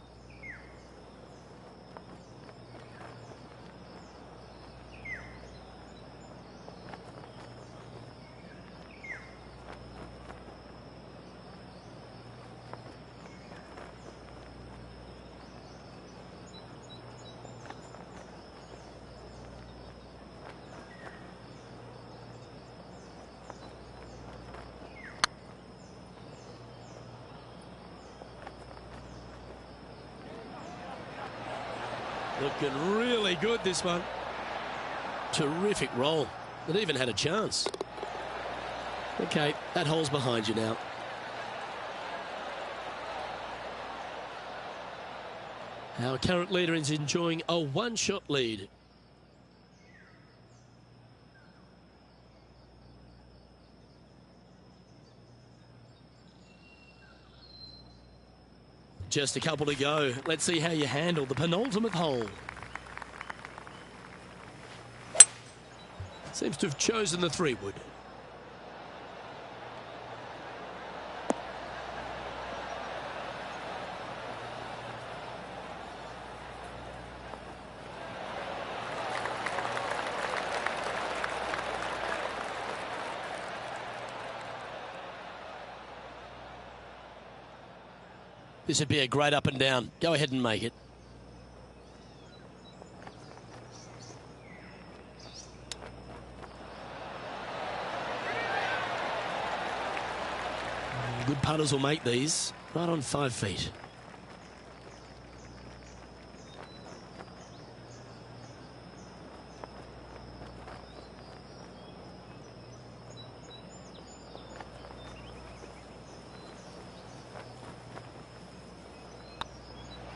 S1: Looking really good, this one. Terrific roll. It even had a chance. Okay, that hole's behind you now. Our current leader is enjoying a one-shot lead. Just a couple to go. Let's see how you handle the penultimate hole. Seems to have chosen the 3-wood. This would be a great up and down. Go ahead and make it. Good putters will make these. Right on 5 feet.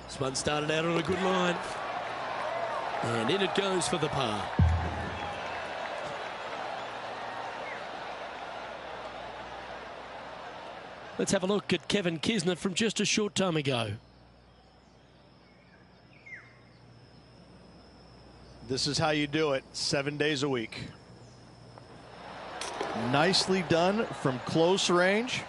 S1: This one started out on a good line. And in it goes for the par. Let's have a look at Kevin Kisner from just a short time ago.
S2: This is how you do it 7 days a week.
S4: Nicely done from close range.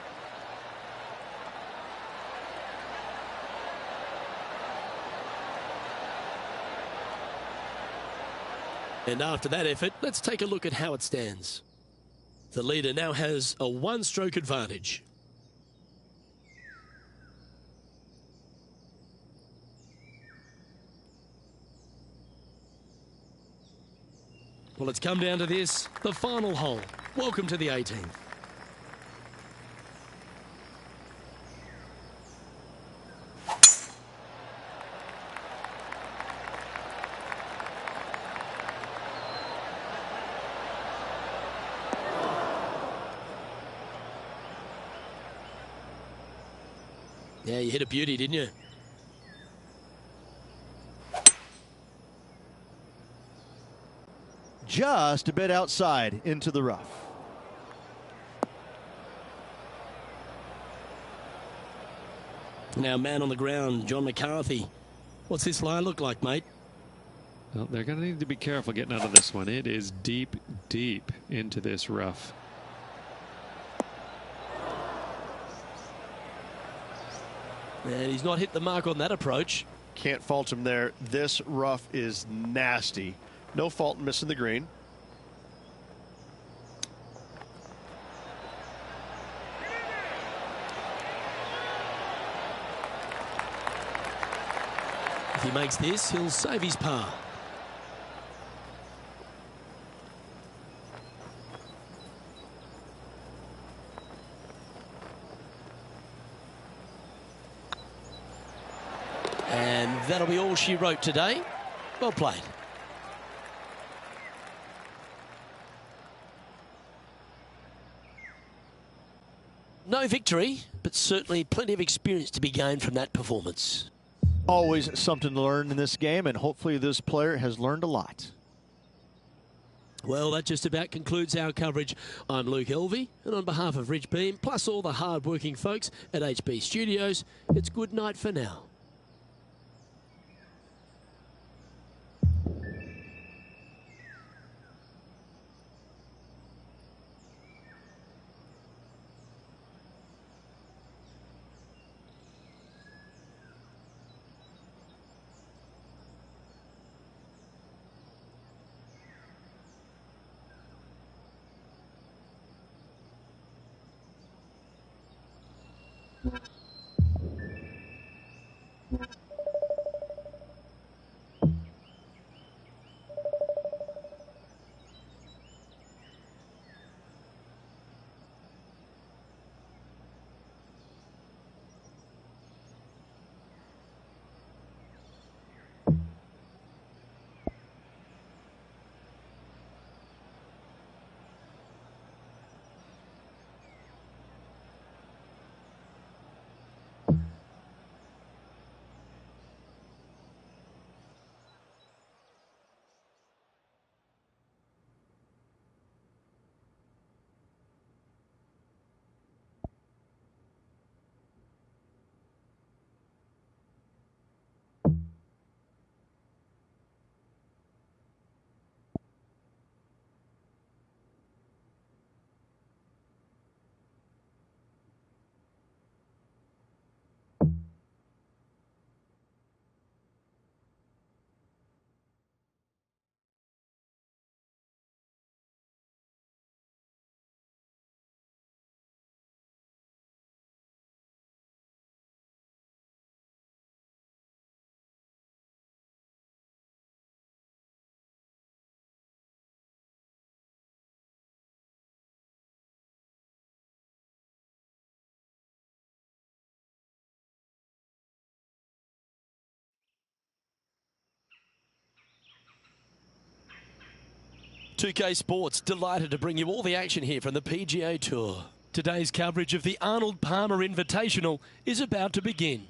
S1: And after that effort, let's take a look at how it stands. The leader now has a one-stroke advantage. Well, it's come down to this, the final hole. Welcome to the 18th. Yeah, you hit a beauty, didn't you?
S4: Just a bit outside into the rough.
S1: Now, man on the ground, John McCarthy. What's this line look like, mate?
S3: Well, they're going to need to be careful getting out of this one. It is deep, deep into this rough.
S1: And he's not hit the mark on that approach.
S2: Can't fault him there. This rough is nasty. No fault in missing the green.
S1: If he makes this, he'll save his par. And that'll be all she wrote today. Well played. No victory, but certainly plenty of experience to be gained from that performance.
S4: Always something to learn in this game, and hopefully this player has learned a lot.
S1: Well, that just about concludes our coverage. I'm Luke Elvey, and on behalf of Rich Beam, plus all the hard-working folks at HB Studios, it's good night for now. .2K Sports, delighted to bring you all the action here from the PGA Tour. Today's coverage of the Arnold Palmer Invitational is about to begin.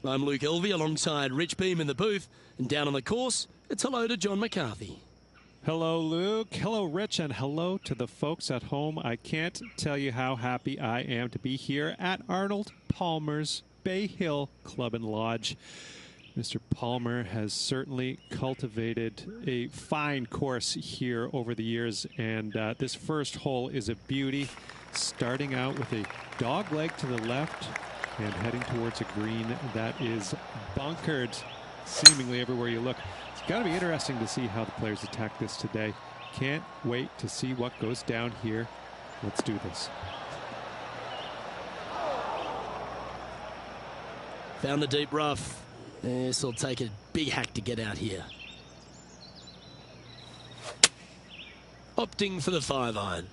S1: I'm Luke Elvey alongside Rich Beam in the booth, and down on the course, it's hello to John McCarthy.
S3: Hello, Luke. Hello, Rich, and hello to the folks at home. I can't tell you how happy I am to be here at Arnold Palmer's Bay Hill Club and Lodge. Mr. Palmer has certainly cultivated a fine course here over the years, and this first hole is a beauty, starting out with a dog leg to the left and heading towards a green that is bunkered seemingly everywhere you look. It's got to be interesting to see how the players attack this today. Can't wait to see what goes down here. Let's do this.
S1: Found the deep rough. This will take a big hack to get out here. Opting for the 5-iron.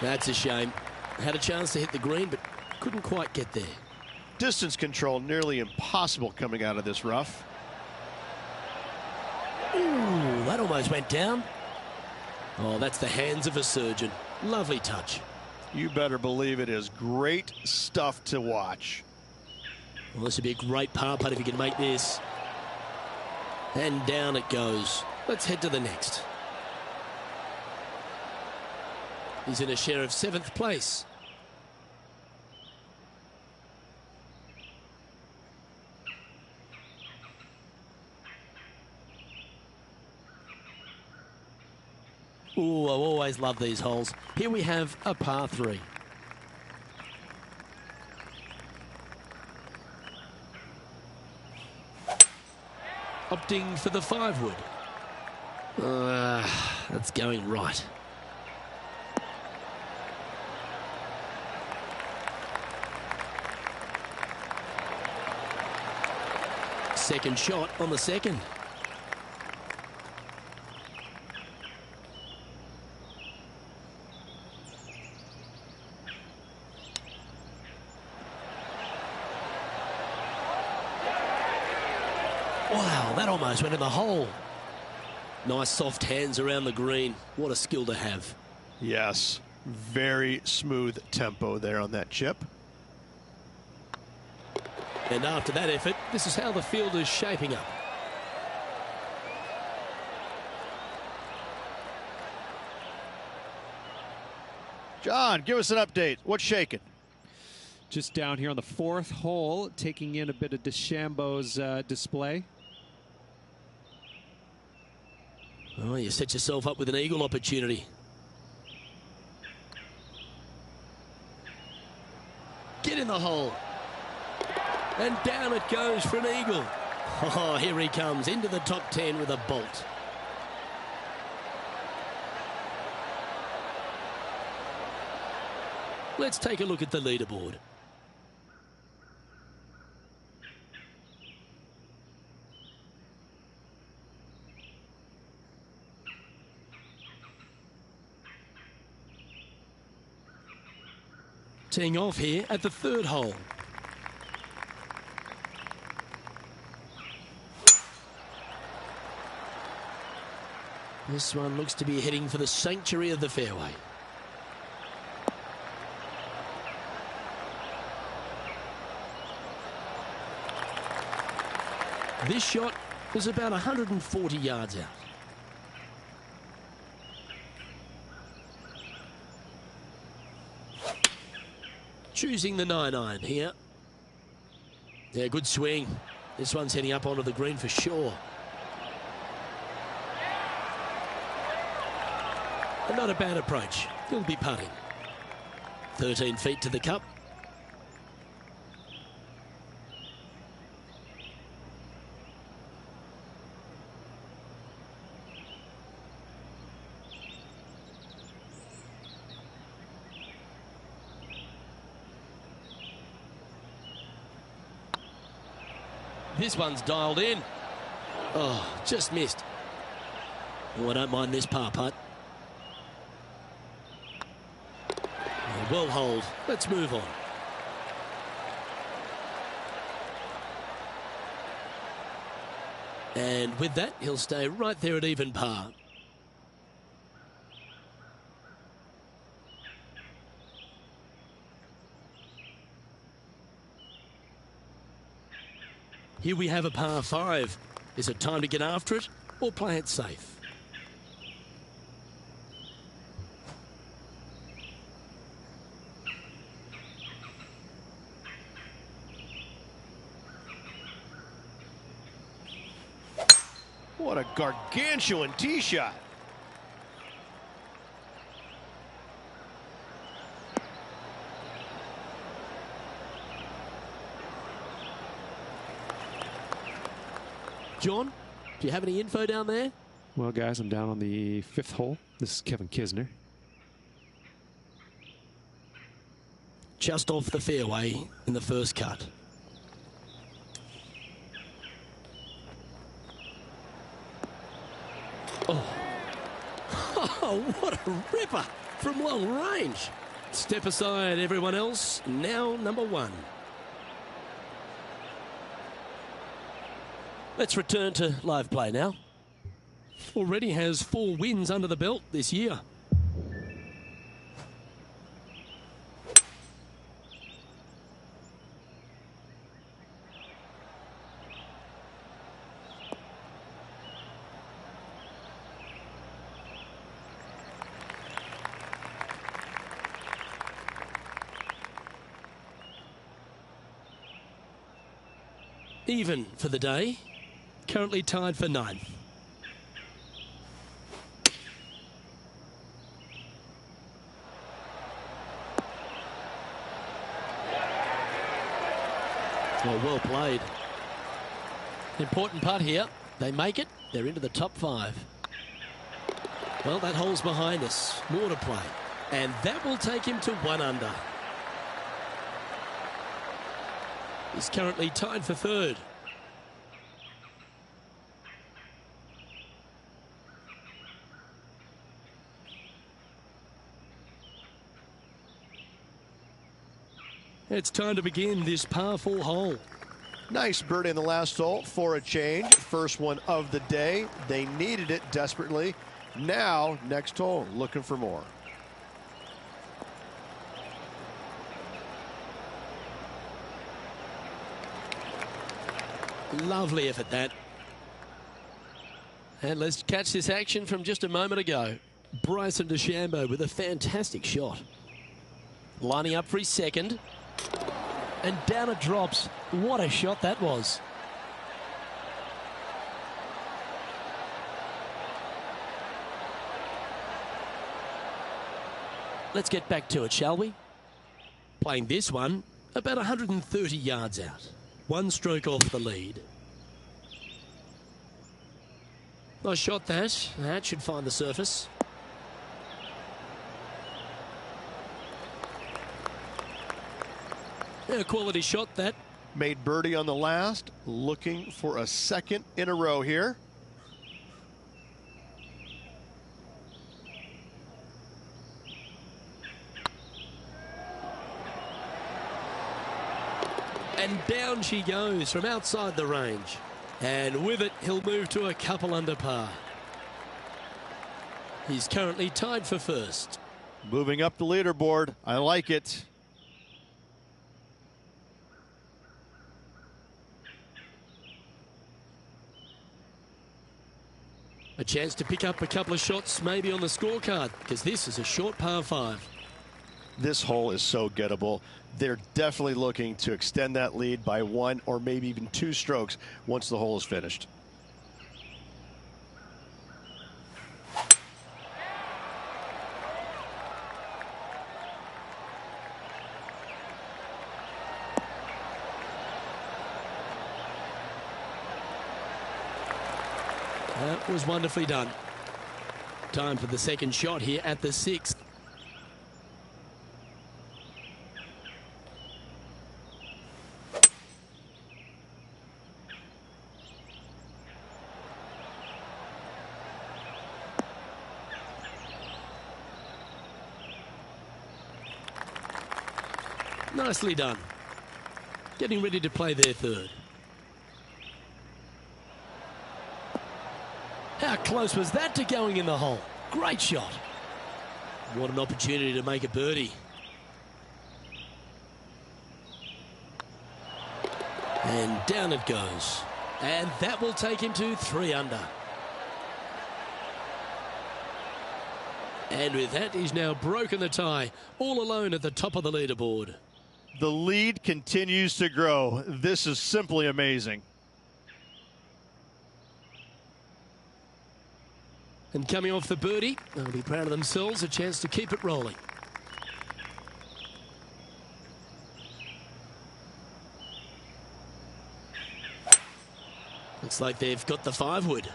S1: That's a shame. Had a chance to hit the green, but couldn't quite get there.
S2: Distance control nearly impossible coming out of this rough.
S1: Ooh, that almost went down. Oh, that's the hands of a surgeon. Lovely touch.
S2: You better believe it is great stuff to watch.
S1: Well, this would be a great par putt if you can make this. And down it goes. Let's head to the next. He's in a share of 7th place. Ooh, I always love these holes. Here we have a par 3. Opting for the 5-wood. That's going right. Second shot on the second. Wow, that almost went in the hole. Nice soft hands around the green. What a skill to have.
S2: Yes, very smooth tempo there on that chip.
S1: And after that effort, this is how the field is shaping up.
S2: John, give us an update. What's shaking?
S3: Just down here on the 4th hole, taking in a bit of DeChambeau's display.
S1: Oh, you set yourself up with an eagle opportunity. Get in the hole. And down it goes for an eagle. Oh, here he comes into the top 10 with a bolt. Let's take a look at the leaderboard. Teeing off here at the 3rd hole. This one looks to be heading for the sanctuary of the fairway. This shot was about 140 yards out. Choosing the 9-iron here. Yeah, good swing. This one's heading up onto the green for sure. And not a bad approach. He'll be putting. 13 feet to the cup. This one's dialed in. Oh, just missed. Oh, I don't mind this par putt. Oh, well hold. Let's move on. And with that, he'll stay right there at even par. Here we have a par 5. Is it time to get after it or play it safe?
S2: What a gargantuan tee shot.
S1: John, do you have any info down there?
S3: Well, guys, I'm down on the 5th hole. This is Kevin Kisner.
S1: Just off the fairway in the first cut. Oh. Oh, what a ripper from long range. Step aside, everyone else. Now number 1. Let's return to live play now. already has 4 wins under the belt this year. Even for the day, currently tied for 9th. Well played. Important putt here. They make it. They're into the top 5. Well, that hole's behind us. More to play. And that will take him to 1 under. He's currently tied for 3rd. It's time to begin this par 4 hole.
S2: Nice birdie in the last hole for a change. First one of the day. They needed it desperately. Now, next hole, looking for more.
S1: Lovely effort, that. And let's catch this action from just a moment ago. Bryson DeChambeau with a fantastic shot. Lining up for his second. And down it drops. What a shot that was. Let's get back to it, shall we? Playing this one about 130 yards out. 1 stroke off the lead. Nice shot that. That should find the surface. A quality shot that.
S2: Made birdie on the last. Looking for a second in a row here.
S1: And down she goes from outside the range. And with it, he'll move to a couple under par. He's currently tied for 1st.
S2: Moving up the leaderboard. I like it.
S1: A chance to pick up a couple of shots maybe on the scorecard, because this is a short par 5.
S2: This hole is so gettable. They're definitely looking to extend that lead by 1 or maybe even 2 strokes once the hole is finished.
S1: That was wonderfully done. Time for the second shot here at the 6th. Nicely done. Getting ready to play their 3rd. How close was that to going in the hole? Great shot. What an opportunity to make a birdie. And down it goes. And that will take him to 3 under. And with that, he's now broken the tie, all alone at the top of the leaderboard.
S2: The lead continues to grow. This is simply amazing.
S1: And coming off the birdie, they'll be proud of themselves, a chance to keep it rolling. Looks like they've got the 5-wood.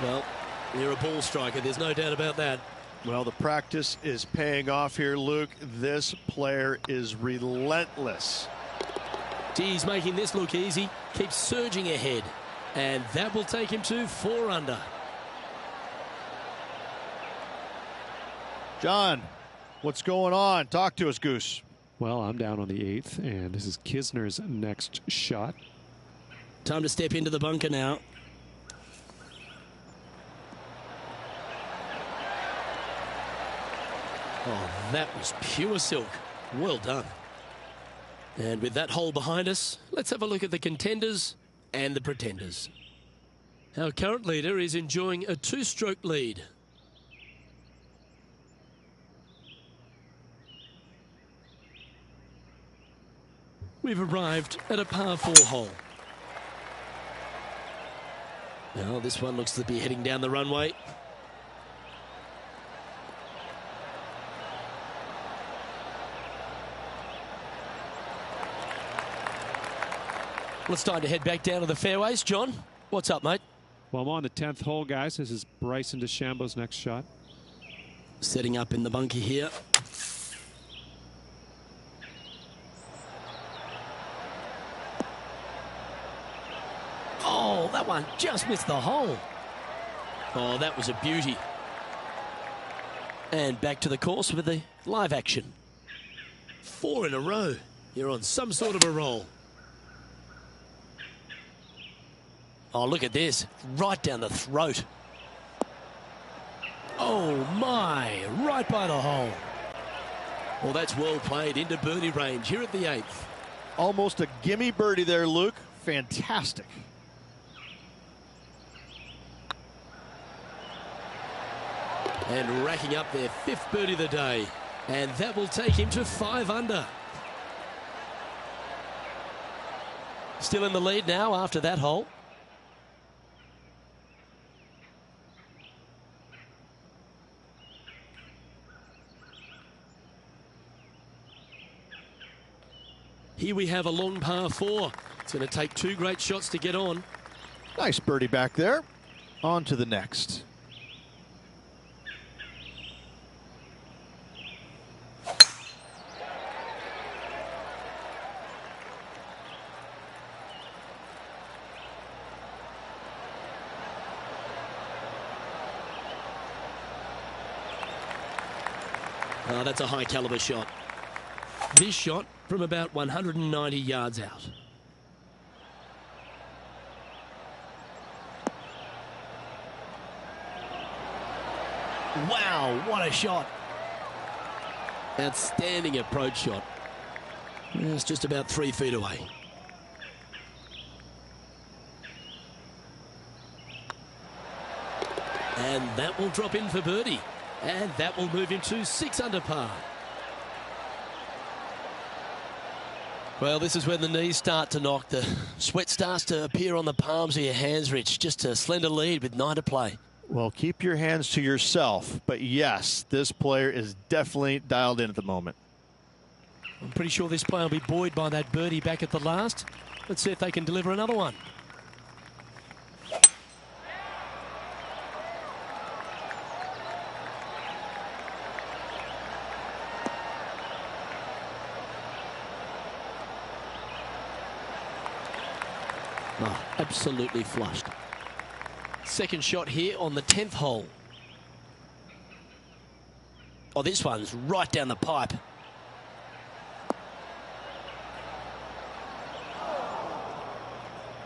S1: Well, you're a ball striker, there's no doubt about that.
S2: Well, the practice is paying off here, Luke. This player is relentless.
S1: He's making this look easy, keeps surging ahead. And that will take him to 4 under.
S2: John, What's going on? Talk to us, Goose.
S3: Well, I'm down on the 8th, and this is Kisner's next shot.
S1: Time to step into the bunker now. Oh, that was pure silk. Well done. And with that hole behind us, let's have a look at the contenders and the pretenders. Our current leader is enjoying a 2-stroke lead. We've arrived at a par 4 hole. Now this one looks to be heading down the runway. Well, it's time to head back down to the fairways. John, what's up, mate?
S3: Well, I'm on the 10th hole, guys. This is Bryson DeChambeau's next shot.
S1: Setting up in the bunker here. Oh, that one just missed the hole. Oh, that was a beauty. And back to the course with the live action. 4 in a row. You're on some sort of a roll. Oh, look at this. Right down the throat. Oh, my. Right by the hole. Well, that's well played into birdie range here at the 8th.
S2: Almost a gimme birdie there, Luke. Fantastic.
S1: And racking up their 5th birdie of the day. And that will take him to 5 under. Still in the lead now after that hole. Here we have a long par 4. It's going to take 2 great shots to get on.
S4: Nice birdie back there. On to the next.
S1: Oh, that's a high caliber shot. This shot from about 190 yards out. Wow, what a shot. Outstanding approach shot. It's just about 3 feet away. And that will drop in for birdie. And that will move him to 6 under par. Well, this is when the knees start to knock. The sweat starts to appear on the palms of your hands, Rich. Just a slender lead with 9 to play.
S4: Well, keep your hands to yourself. But yes, this player is definitely dialed in at the moment.
S1: I'm pretty sure this player will be buoyed by that birdie back at the last. Let's see if they can deliver another one. Oh, absolutely flushed. Second shot here on the 10th hole. Oh, this one's right down the pipe.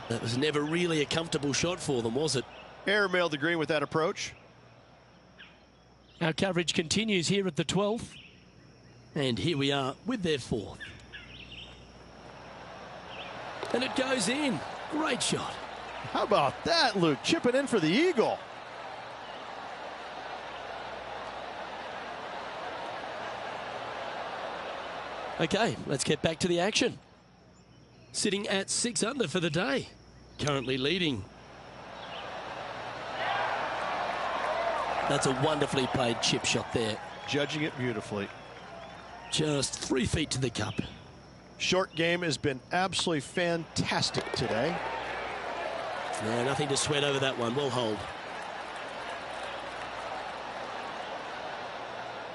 S1: That was never really a comfortable shot for them, was it?
S2: Airmailed the green with that approach.
S1: Our coverage continues here at the 12th. And here we are with their 4th. And it goes in. Great shot.
S2: How about that, Luke? Chipping in for the eagle.
S1: Okay, let's get back to the action. Sitting at 6 under for the day. Currently leading. That's a wonderfully played chip shot there.
S2: Judging it beautifully.
S1: Just 3 feet to the cup.
S2: Short game has been absolutely fantastic today.
S1: Yeah, nothing to sweat over that one. We'll hold.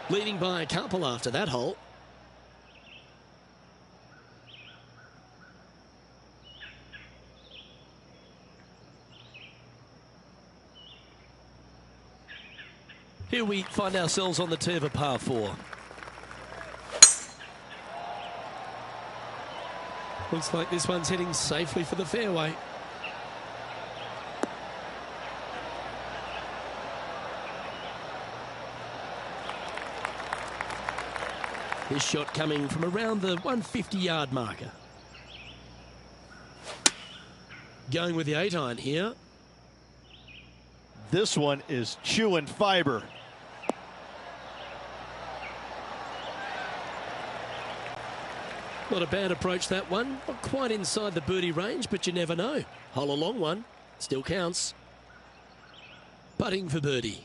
S1: Leading by a couple after that hole. Here we find ourselves on the tee of a par 4. Looks like this one's heading safely for the fairway. This shot coming from around the 150-yard marker. Going with the 8-iron here.
S4: This one is chewing fiber.
S1: Not a bad approach, that one. Not quite inside the birdie range, but you never know. Hole a long one. Still counts. Putting for birdie.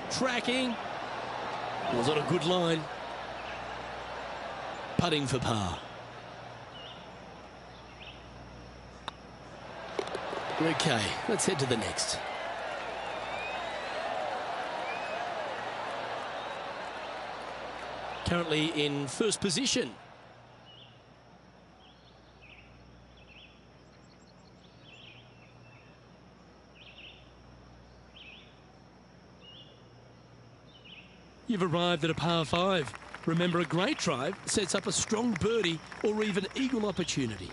S1: Tracking. Was on a good line. Putting for par. Okay, let's head to the next. Currently in first position. You've arrived at a par 5. Remember, a great drive sets up a strong birdie or even eagle opportunity.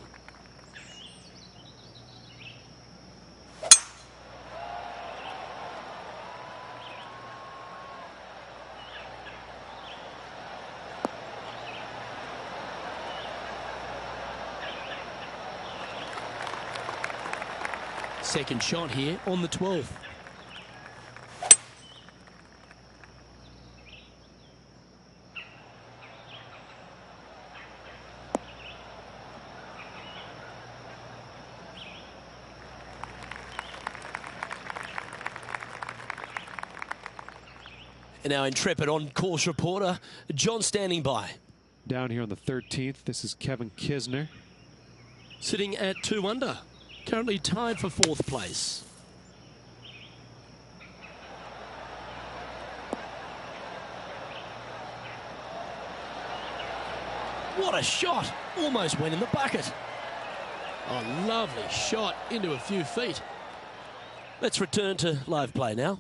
S1: Second shot here on the 12th. And our intrepid on-course reporter, John, standing by.
S3: Down here on the 13th, this is Kevin Kisner.
S1: Sitting at 2 under. Currently tied for 4th place. What a shot! Almost went in the bucket. Oh, lovely shot into a few feet. Let's return to live play now.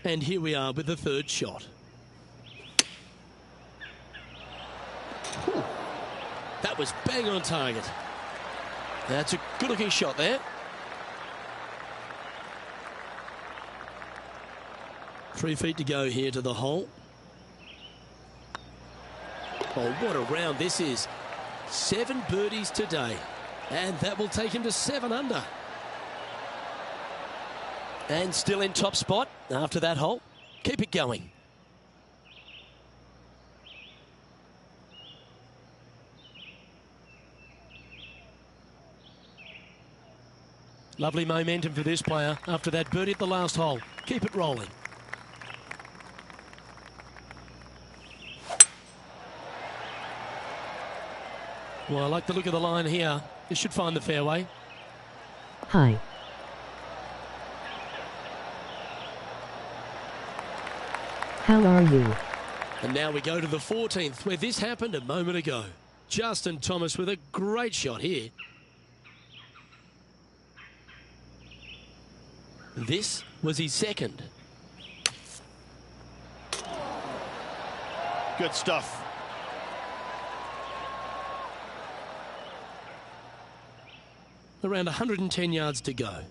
S1: And here we are with the third shot. Whew. That was bang on target. That's a good-looking shot there. 3 feet to go here to the hole. Oh, what a round this is. 7 birdies today. And that will take him to 7 under. And still in top spot after that hole. Keep it going. Lovely momentum for this player after that birdie at the last hole. Keep it rolling. Well, I like the look of the line here. This should find the fairway.
S5: Hi. How are you?
S1: And now we go to the 14th, where this happened a moment ago. Justin Thomas with a great shot here. This was his second.
S4: Good stuff.
S1: Around 110 yards to go.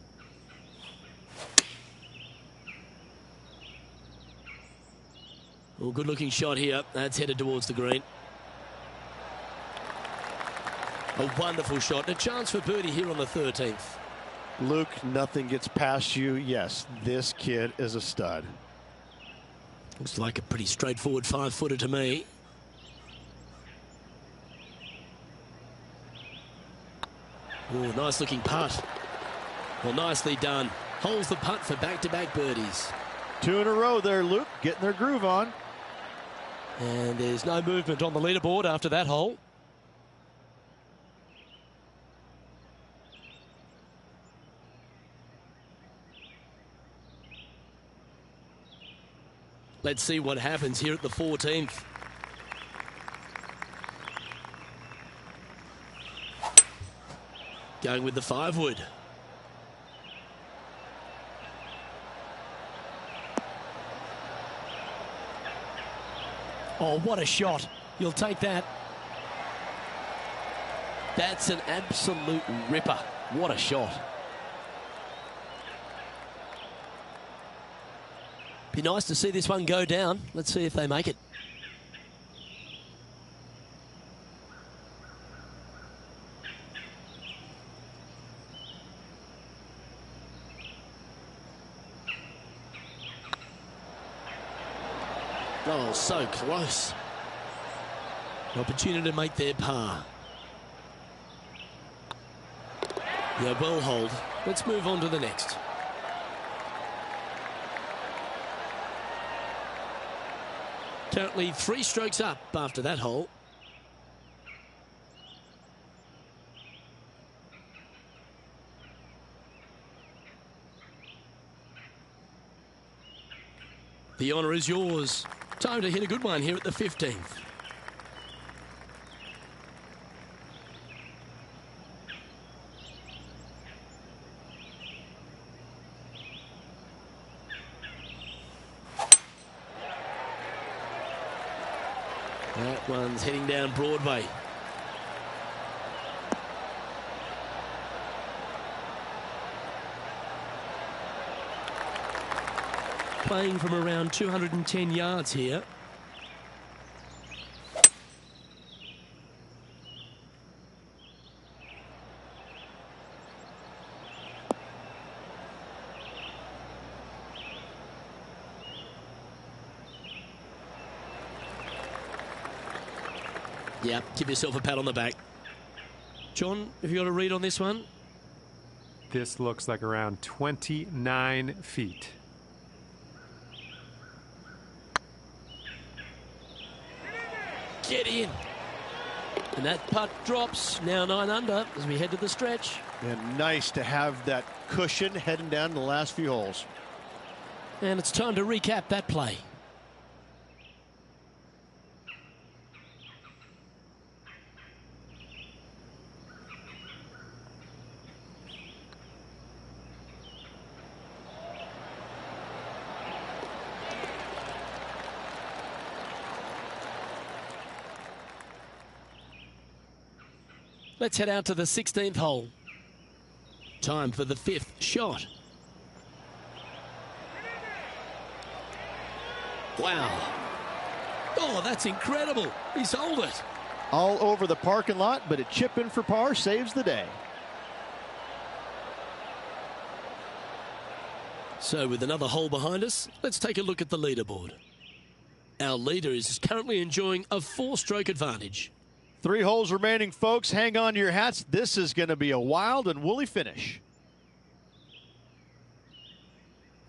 S1: Well, good looking shot here. That's headed towards the green. A wonderful shot. A chance for birdie here on the 13th.
S2: Luke, nothing gets past you. Yes, this kid is a stud.
S1: Looks like a pretty straightforward 5-footer to me. Oh, nice looking putt. Well, nicely done. Holds the putt for back-to-back birdies.
S2: 2 in a row there, Luke. Getting their groove on.
S1: And there's no movement on the leaderboard after that hole. Let's see what happens here at the 14th. Going with the 5-wood. Oh, what a shot. You'll take that. That's an absolute ripper. What a shot. Be nice to see this one go down. Let's see if they make it. Oh, so close. An opportunity to make their par. Yeah, well hold. Let's move on to the next. Currently 3 strokes up after that hole. The honour is yours. Time to hit a good one here at the 15th. That one's heading down Broadway. Playing from around 210 yards here. Yeah, give yourself a pat on the back. John, have you got a read on this one?
S3: This looks like around 29 feet.
S1: Get in. And that putt drops. Now 9 under as we head to the stretch.
S2: And nice to have that cushion heading down the last few holes.
S1: And it's time to recap that play. Let's head out to the 16th hole. Time for the 5th shot. Wow. Oh, that's incredible. He sold it.
S2: All over the parking lot, but a chip in for par saves the day.
S1: So with another hole behind us, let's take a look at the leaderboard. Our leader is currently enjoying a 4-stroke advantage.
S2: 3 holes remaining, folks. Hang on to your hats. This is going to be a wild and woolly finish.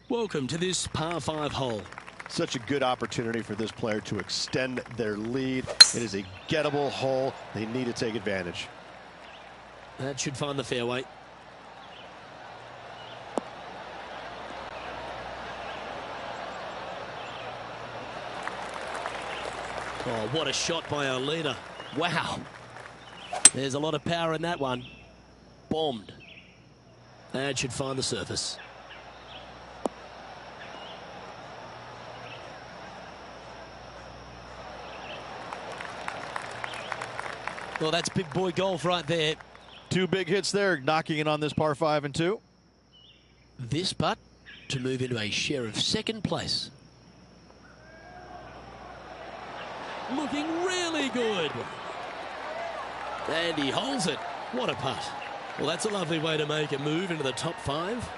S1: Welcome to this par 5 hole.
S2: Such a good opportunity for this player to extend their lead. It is a gettable hole. They need to take advantage.
S1: That should find the fairway. Oh, what a shot by our leader. Wow. There's a lot of power in that one. Bombed. That should find the surface. Well, that's big boy golf right there.
S2: 2 big hits there, knocking it on this par 5 and 2.
S1: This putt to move into a share of 2nd place. Looking really good. And he holds it. What a putt. Well, that's a lovely way to make a move into the top 5.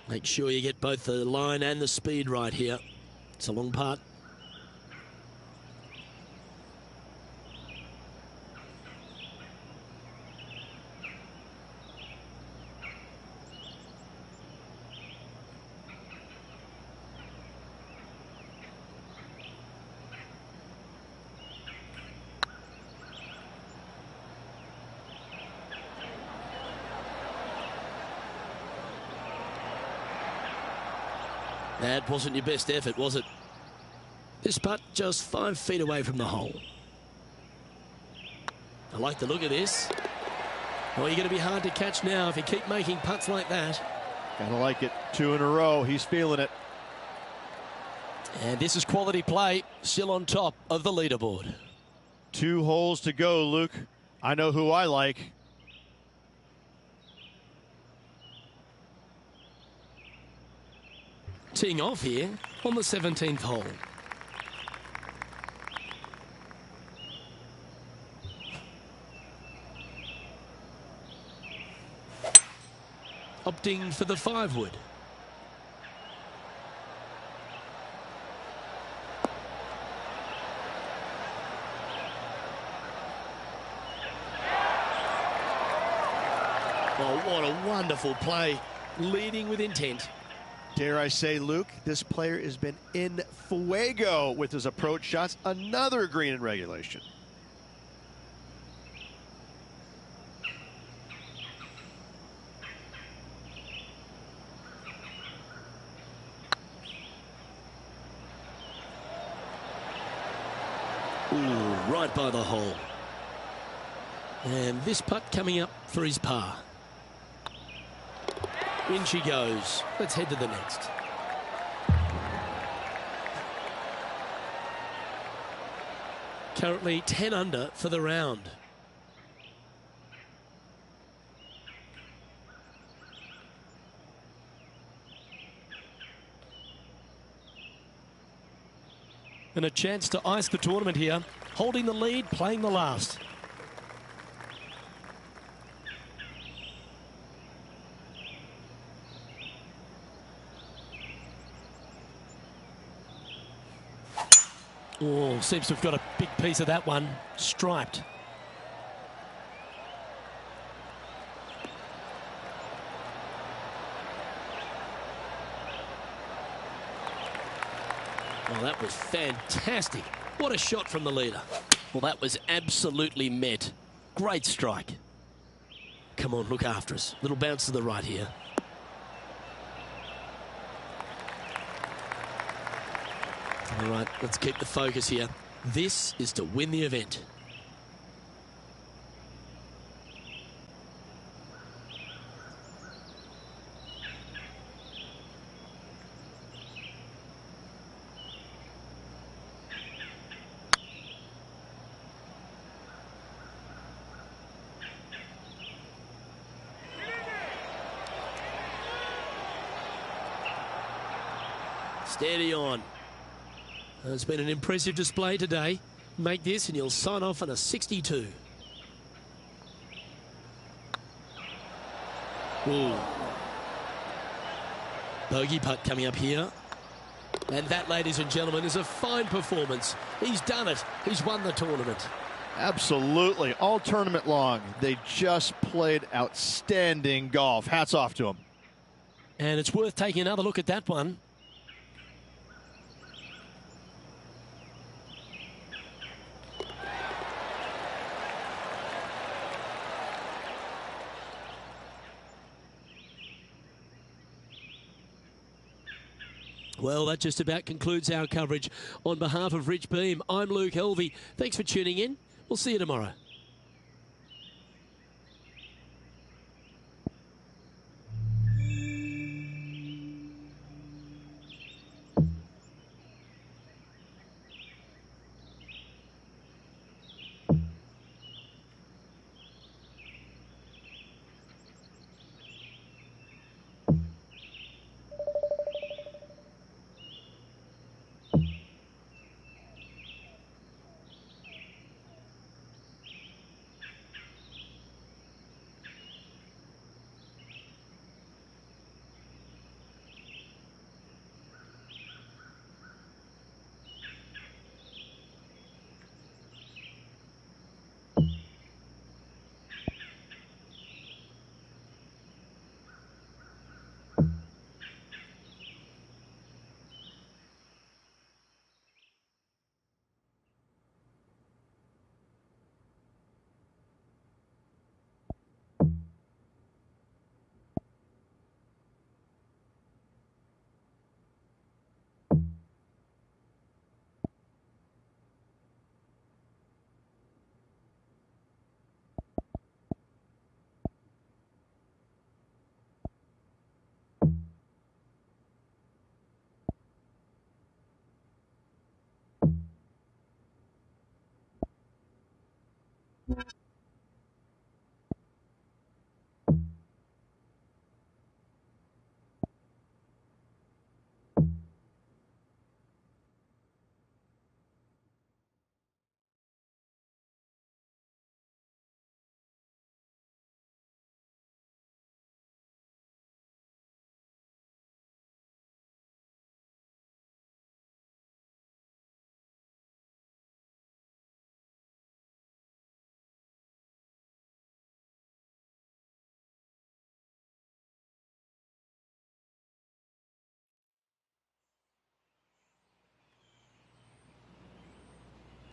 S1: Make sure you get both the line and the speed right here. It's a long putt. That wasn't your best effort, was it? This putt just 5 feet away from the hole. I like the look of this. Oh, you're going to be hard to catch now if you keep making putts like that.
S4: Gotta like it. 2 in a row. He's feeling it.
S1: And this is quality play, still on top of the leaderboard.
S4: 2 holes to go, Luke. I know who I like.
S1: Teeing off here on the 17th hole. Opting for the 5-wood. Oh, what a wonderful play. Leading with intent.
S2: Dare I say, Luke, this player has been in fuego with his approach shots. Another green in regulation.
S1: Ooh, right by the hole. And this putt coming up for his par. In she goes. Let's head to the next. Currently 10 under for the round. And a chance to ice the tournament here. Holding the lead, playing the last. Oh, seems to have got a big piece of that one. Striped. Well, that was fantastic. What a shot from the leader. Well, that was absolutely met. Great strike. Come on, look after us. Little bounce to the right here. All right, let's keep the focus here. This is to win the event. Steady on. It's been an impressive display today. Make this and you'll sign off on a 62. Ooh. Bogey putt coming up here. And that, ladies and gentlemen, is a fine performance. He's done it. He's won the tournament.
S4: Absolutely. All tournament long, they just played outstanding golf. Hats off to them.
S1: And it's worth taking another look at that one. Well, that just about concludes our coverage. On behalf of Rich Beam, I'm Luke Helvey. Thanks for tuning in. We'll see you tomorrow.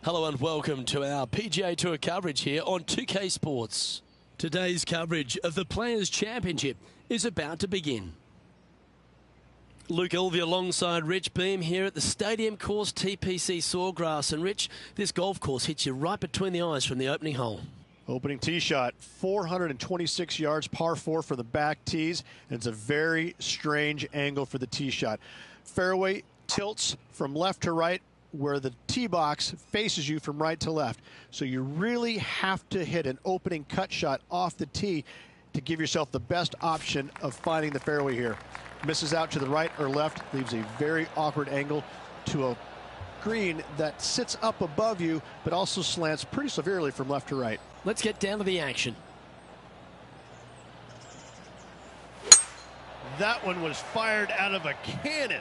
S1: Hello and welcome to our PGA Tour coverage here on 2K Sports. Today's coverage of the Players' Championship is about to begin. Luke Elvey alongside Rich Beam here at the Stadium Course TPC Sawgrass. And Rich, this golf course hits you right between the eyes from the opening hole.
S2: Opening tee shot, 426 yards, par 4 for the back tees, and it's a very strange angle for the tee shot. Fairway tilts from left to right, where the tee box faces you from right to left. So you really have to hit an opening cut shot off the tee to give yourself the best option of finding the fairway here. Misses out to the right or left, leaves a very awkward angle to a green that sits up above you, but also slants pretty severely from left to right.
S1: Let's get down to the action.
S2: That one was fired out of a cannon.